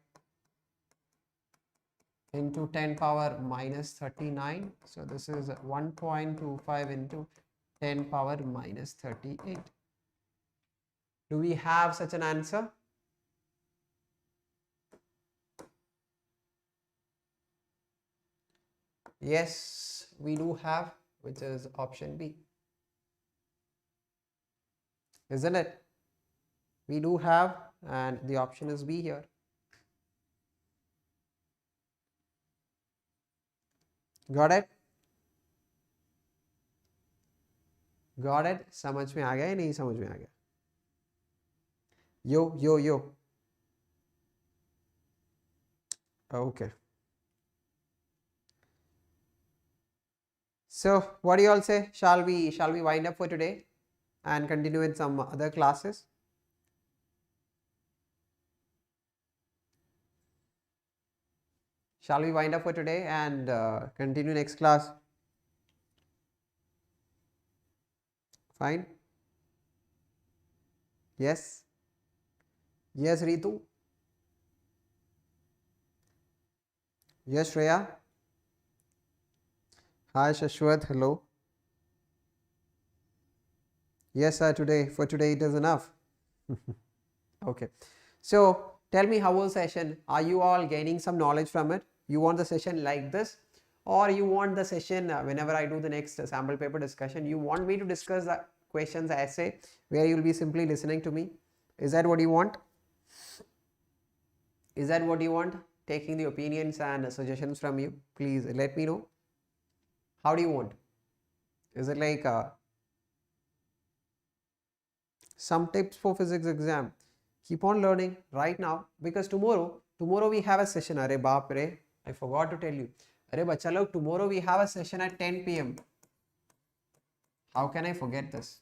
Speaker 1: into 10 power minus 39. So this is 1.25 into 10 power minus 38. Do we have such an answer? Yes, we do have, which is option B. Isn't it? We do have, and the option is B here. Got it? Got it? समझ में आ गया या नहीं समझ में आ गया? Yo. Okay. So what do you all say? Shall we wind up for today and continue with some other classes? Shall we wind up for today and continue next class? Fine. Yes. Yes, Ritu. Yes, Shreya. Hi, Shashwat. Hello. Yes, sir. For today it is enough. Okay. So tell me, how was session? Are you all gaining some knowledge from it? You want the session like this, or you want the session whenever I do the next sample paper discussion, you want me to discuss the questions essay where you will be simply listening to me? Is that what you want? Is that what you want? Taking the opinions and suggestions from you. Please let me know. How do you want? Is it like some tips for physics exam? Keep on learning right now, because tomorrow we have a session. Arey baap re, I forgot to tell you. Arey bacha log, tomorrow we have a session at 10 p.m. How can I forget this?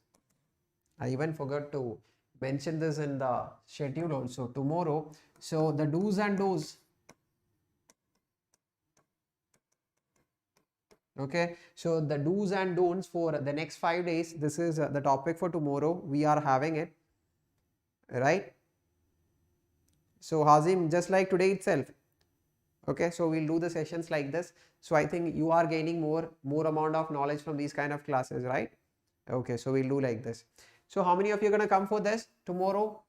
Speaker 1: I even forgot to mention this in the schedule also. Tomorrow, so the do's and don'ts. Okay, so the do's and don'ts for the next 5 days, this is the topic for tomorrow. We are having it, right? So Hazim, just like today itself. Okay, so we'll do the sessions like this. So I think you are gaining more amount of knowledge from these kind of classes, right? Okay, so we'll do like this. So how many of you are going to come for this tomorrow?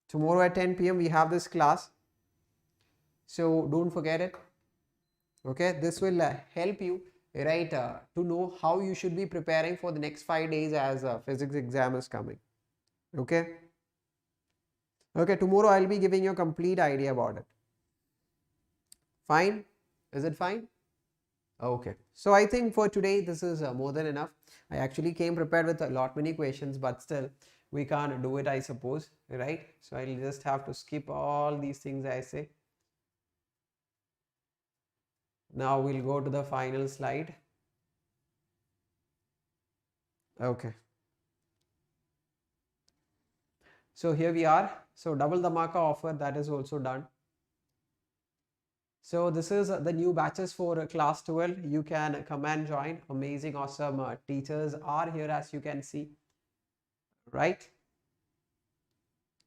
Speaker 1: Tomorrow at 10 p.m. we have this class. So don't forget it. Okay, this will help you, right, to know how you should be preparing for the next 5 days as a physics exam is coming. Okay. Okay, tomorrow I'll be giving you a complete idea about it. Fine? Is it fine? Okay. So I think for today this is more than enough. I actually came prepared with a lot many questions, but still we can't do it, I suppose, right? So I'll just have to skip all these things I say. Now we'll go to the final slide. Okay. So here we are. So double dhamaka offer, that is also done. So this is the new batches for class 12. You can come and join. Amazing, awesome teachers are here, as you can see, right?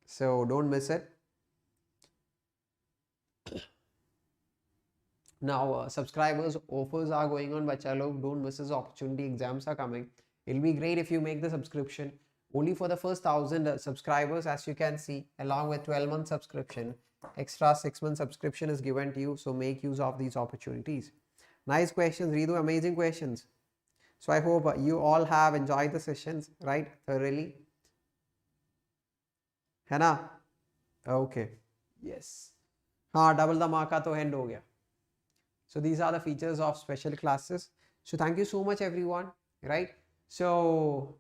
Speaker 1: So don't miss it. Now subscribers offers are going on, bacha log, don't miss this opportunity. Exams are coming. It'll be great if you make the subscription. only for the first 1,000 subscribers, as you can see, along with 12-month subscription, extra 6-month subscription is given to you. So make use of these opportunities. Nice questions, Ritu, amazing questions. So I hope you all have enjoyed the sessions, right? Thoroughly. है ना? Okay. Yes. हाँ, double धमाका तो end हो गया. So these are the features of special classes. So thank you so much everyone, right? So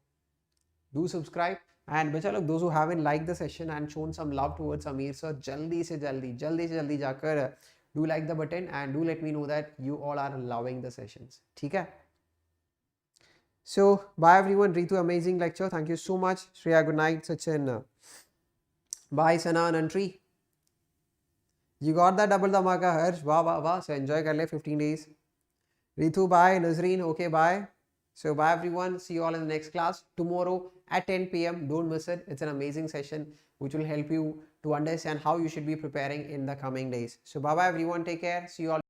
Speaker 1: do subscribe, and बच्चा लोग, those who haven't liked the session and shown some love towards Ameer sir, जल्दी से जल्दी जाकर do like the button and do let me know that you all are loving the sessions. ठीक है? So bye everyone. Ritu, amazing lecture. Thank you so much. Shreya, good night. Sachin. Bye Sana and Antri. You got that double dhamaka, Harsh. Wow. So enjoy kar le 15 days. Ritu, bye. Nazreen, okay, bye. So bye everyone. See you all in the next class tomorrow at 10 p.m. Don't miss it. It's an amazing session which will help you to understand how you should be preparing in the coming days. So bye everyone. Take care. See you all.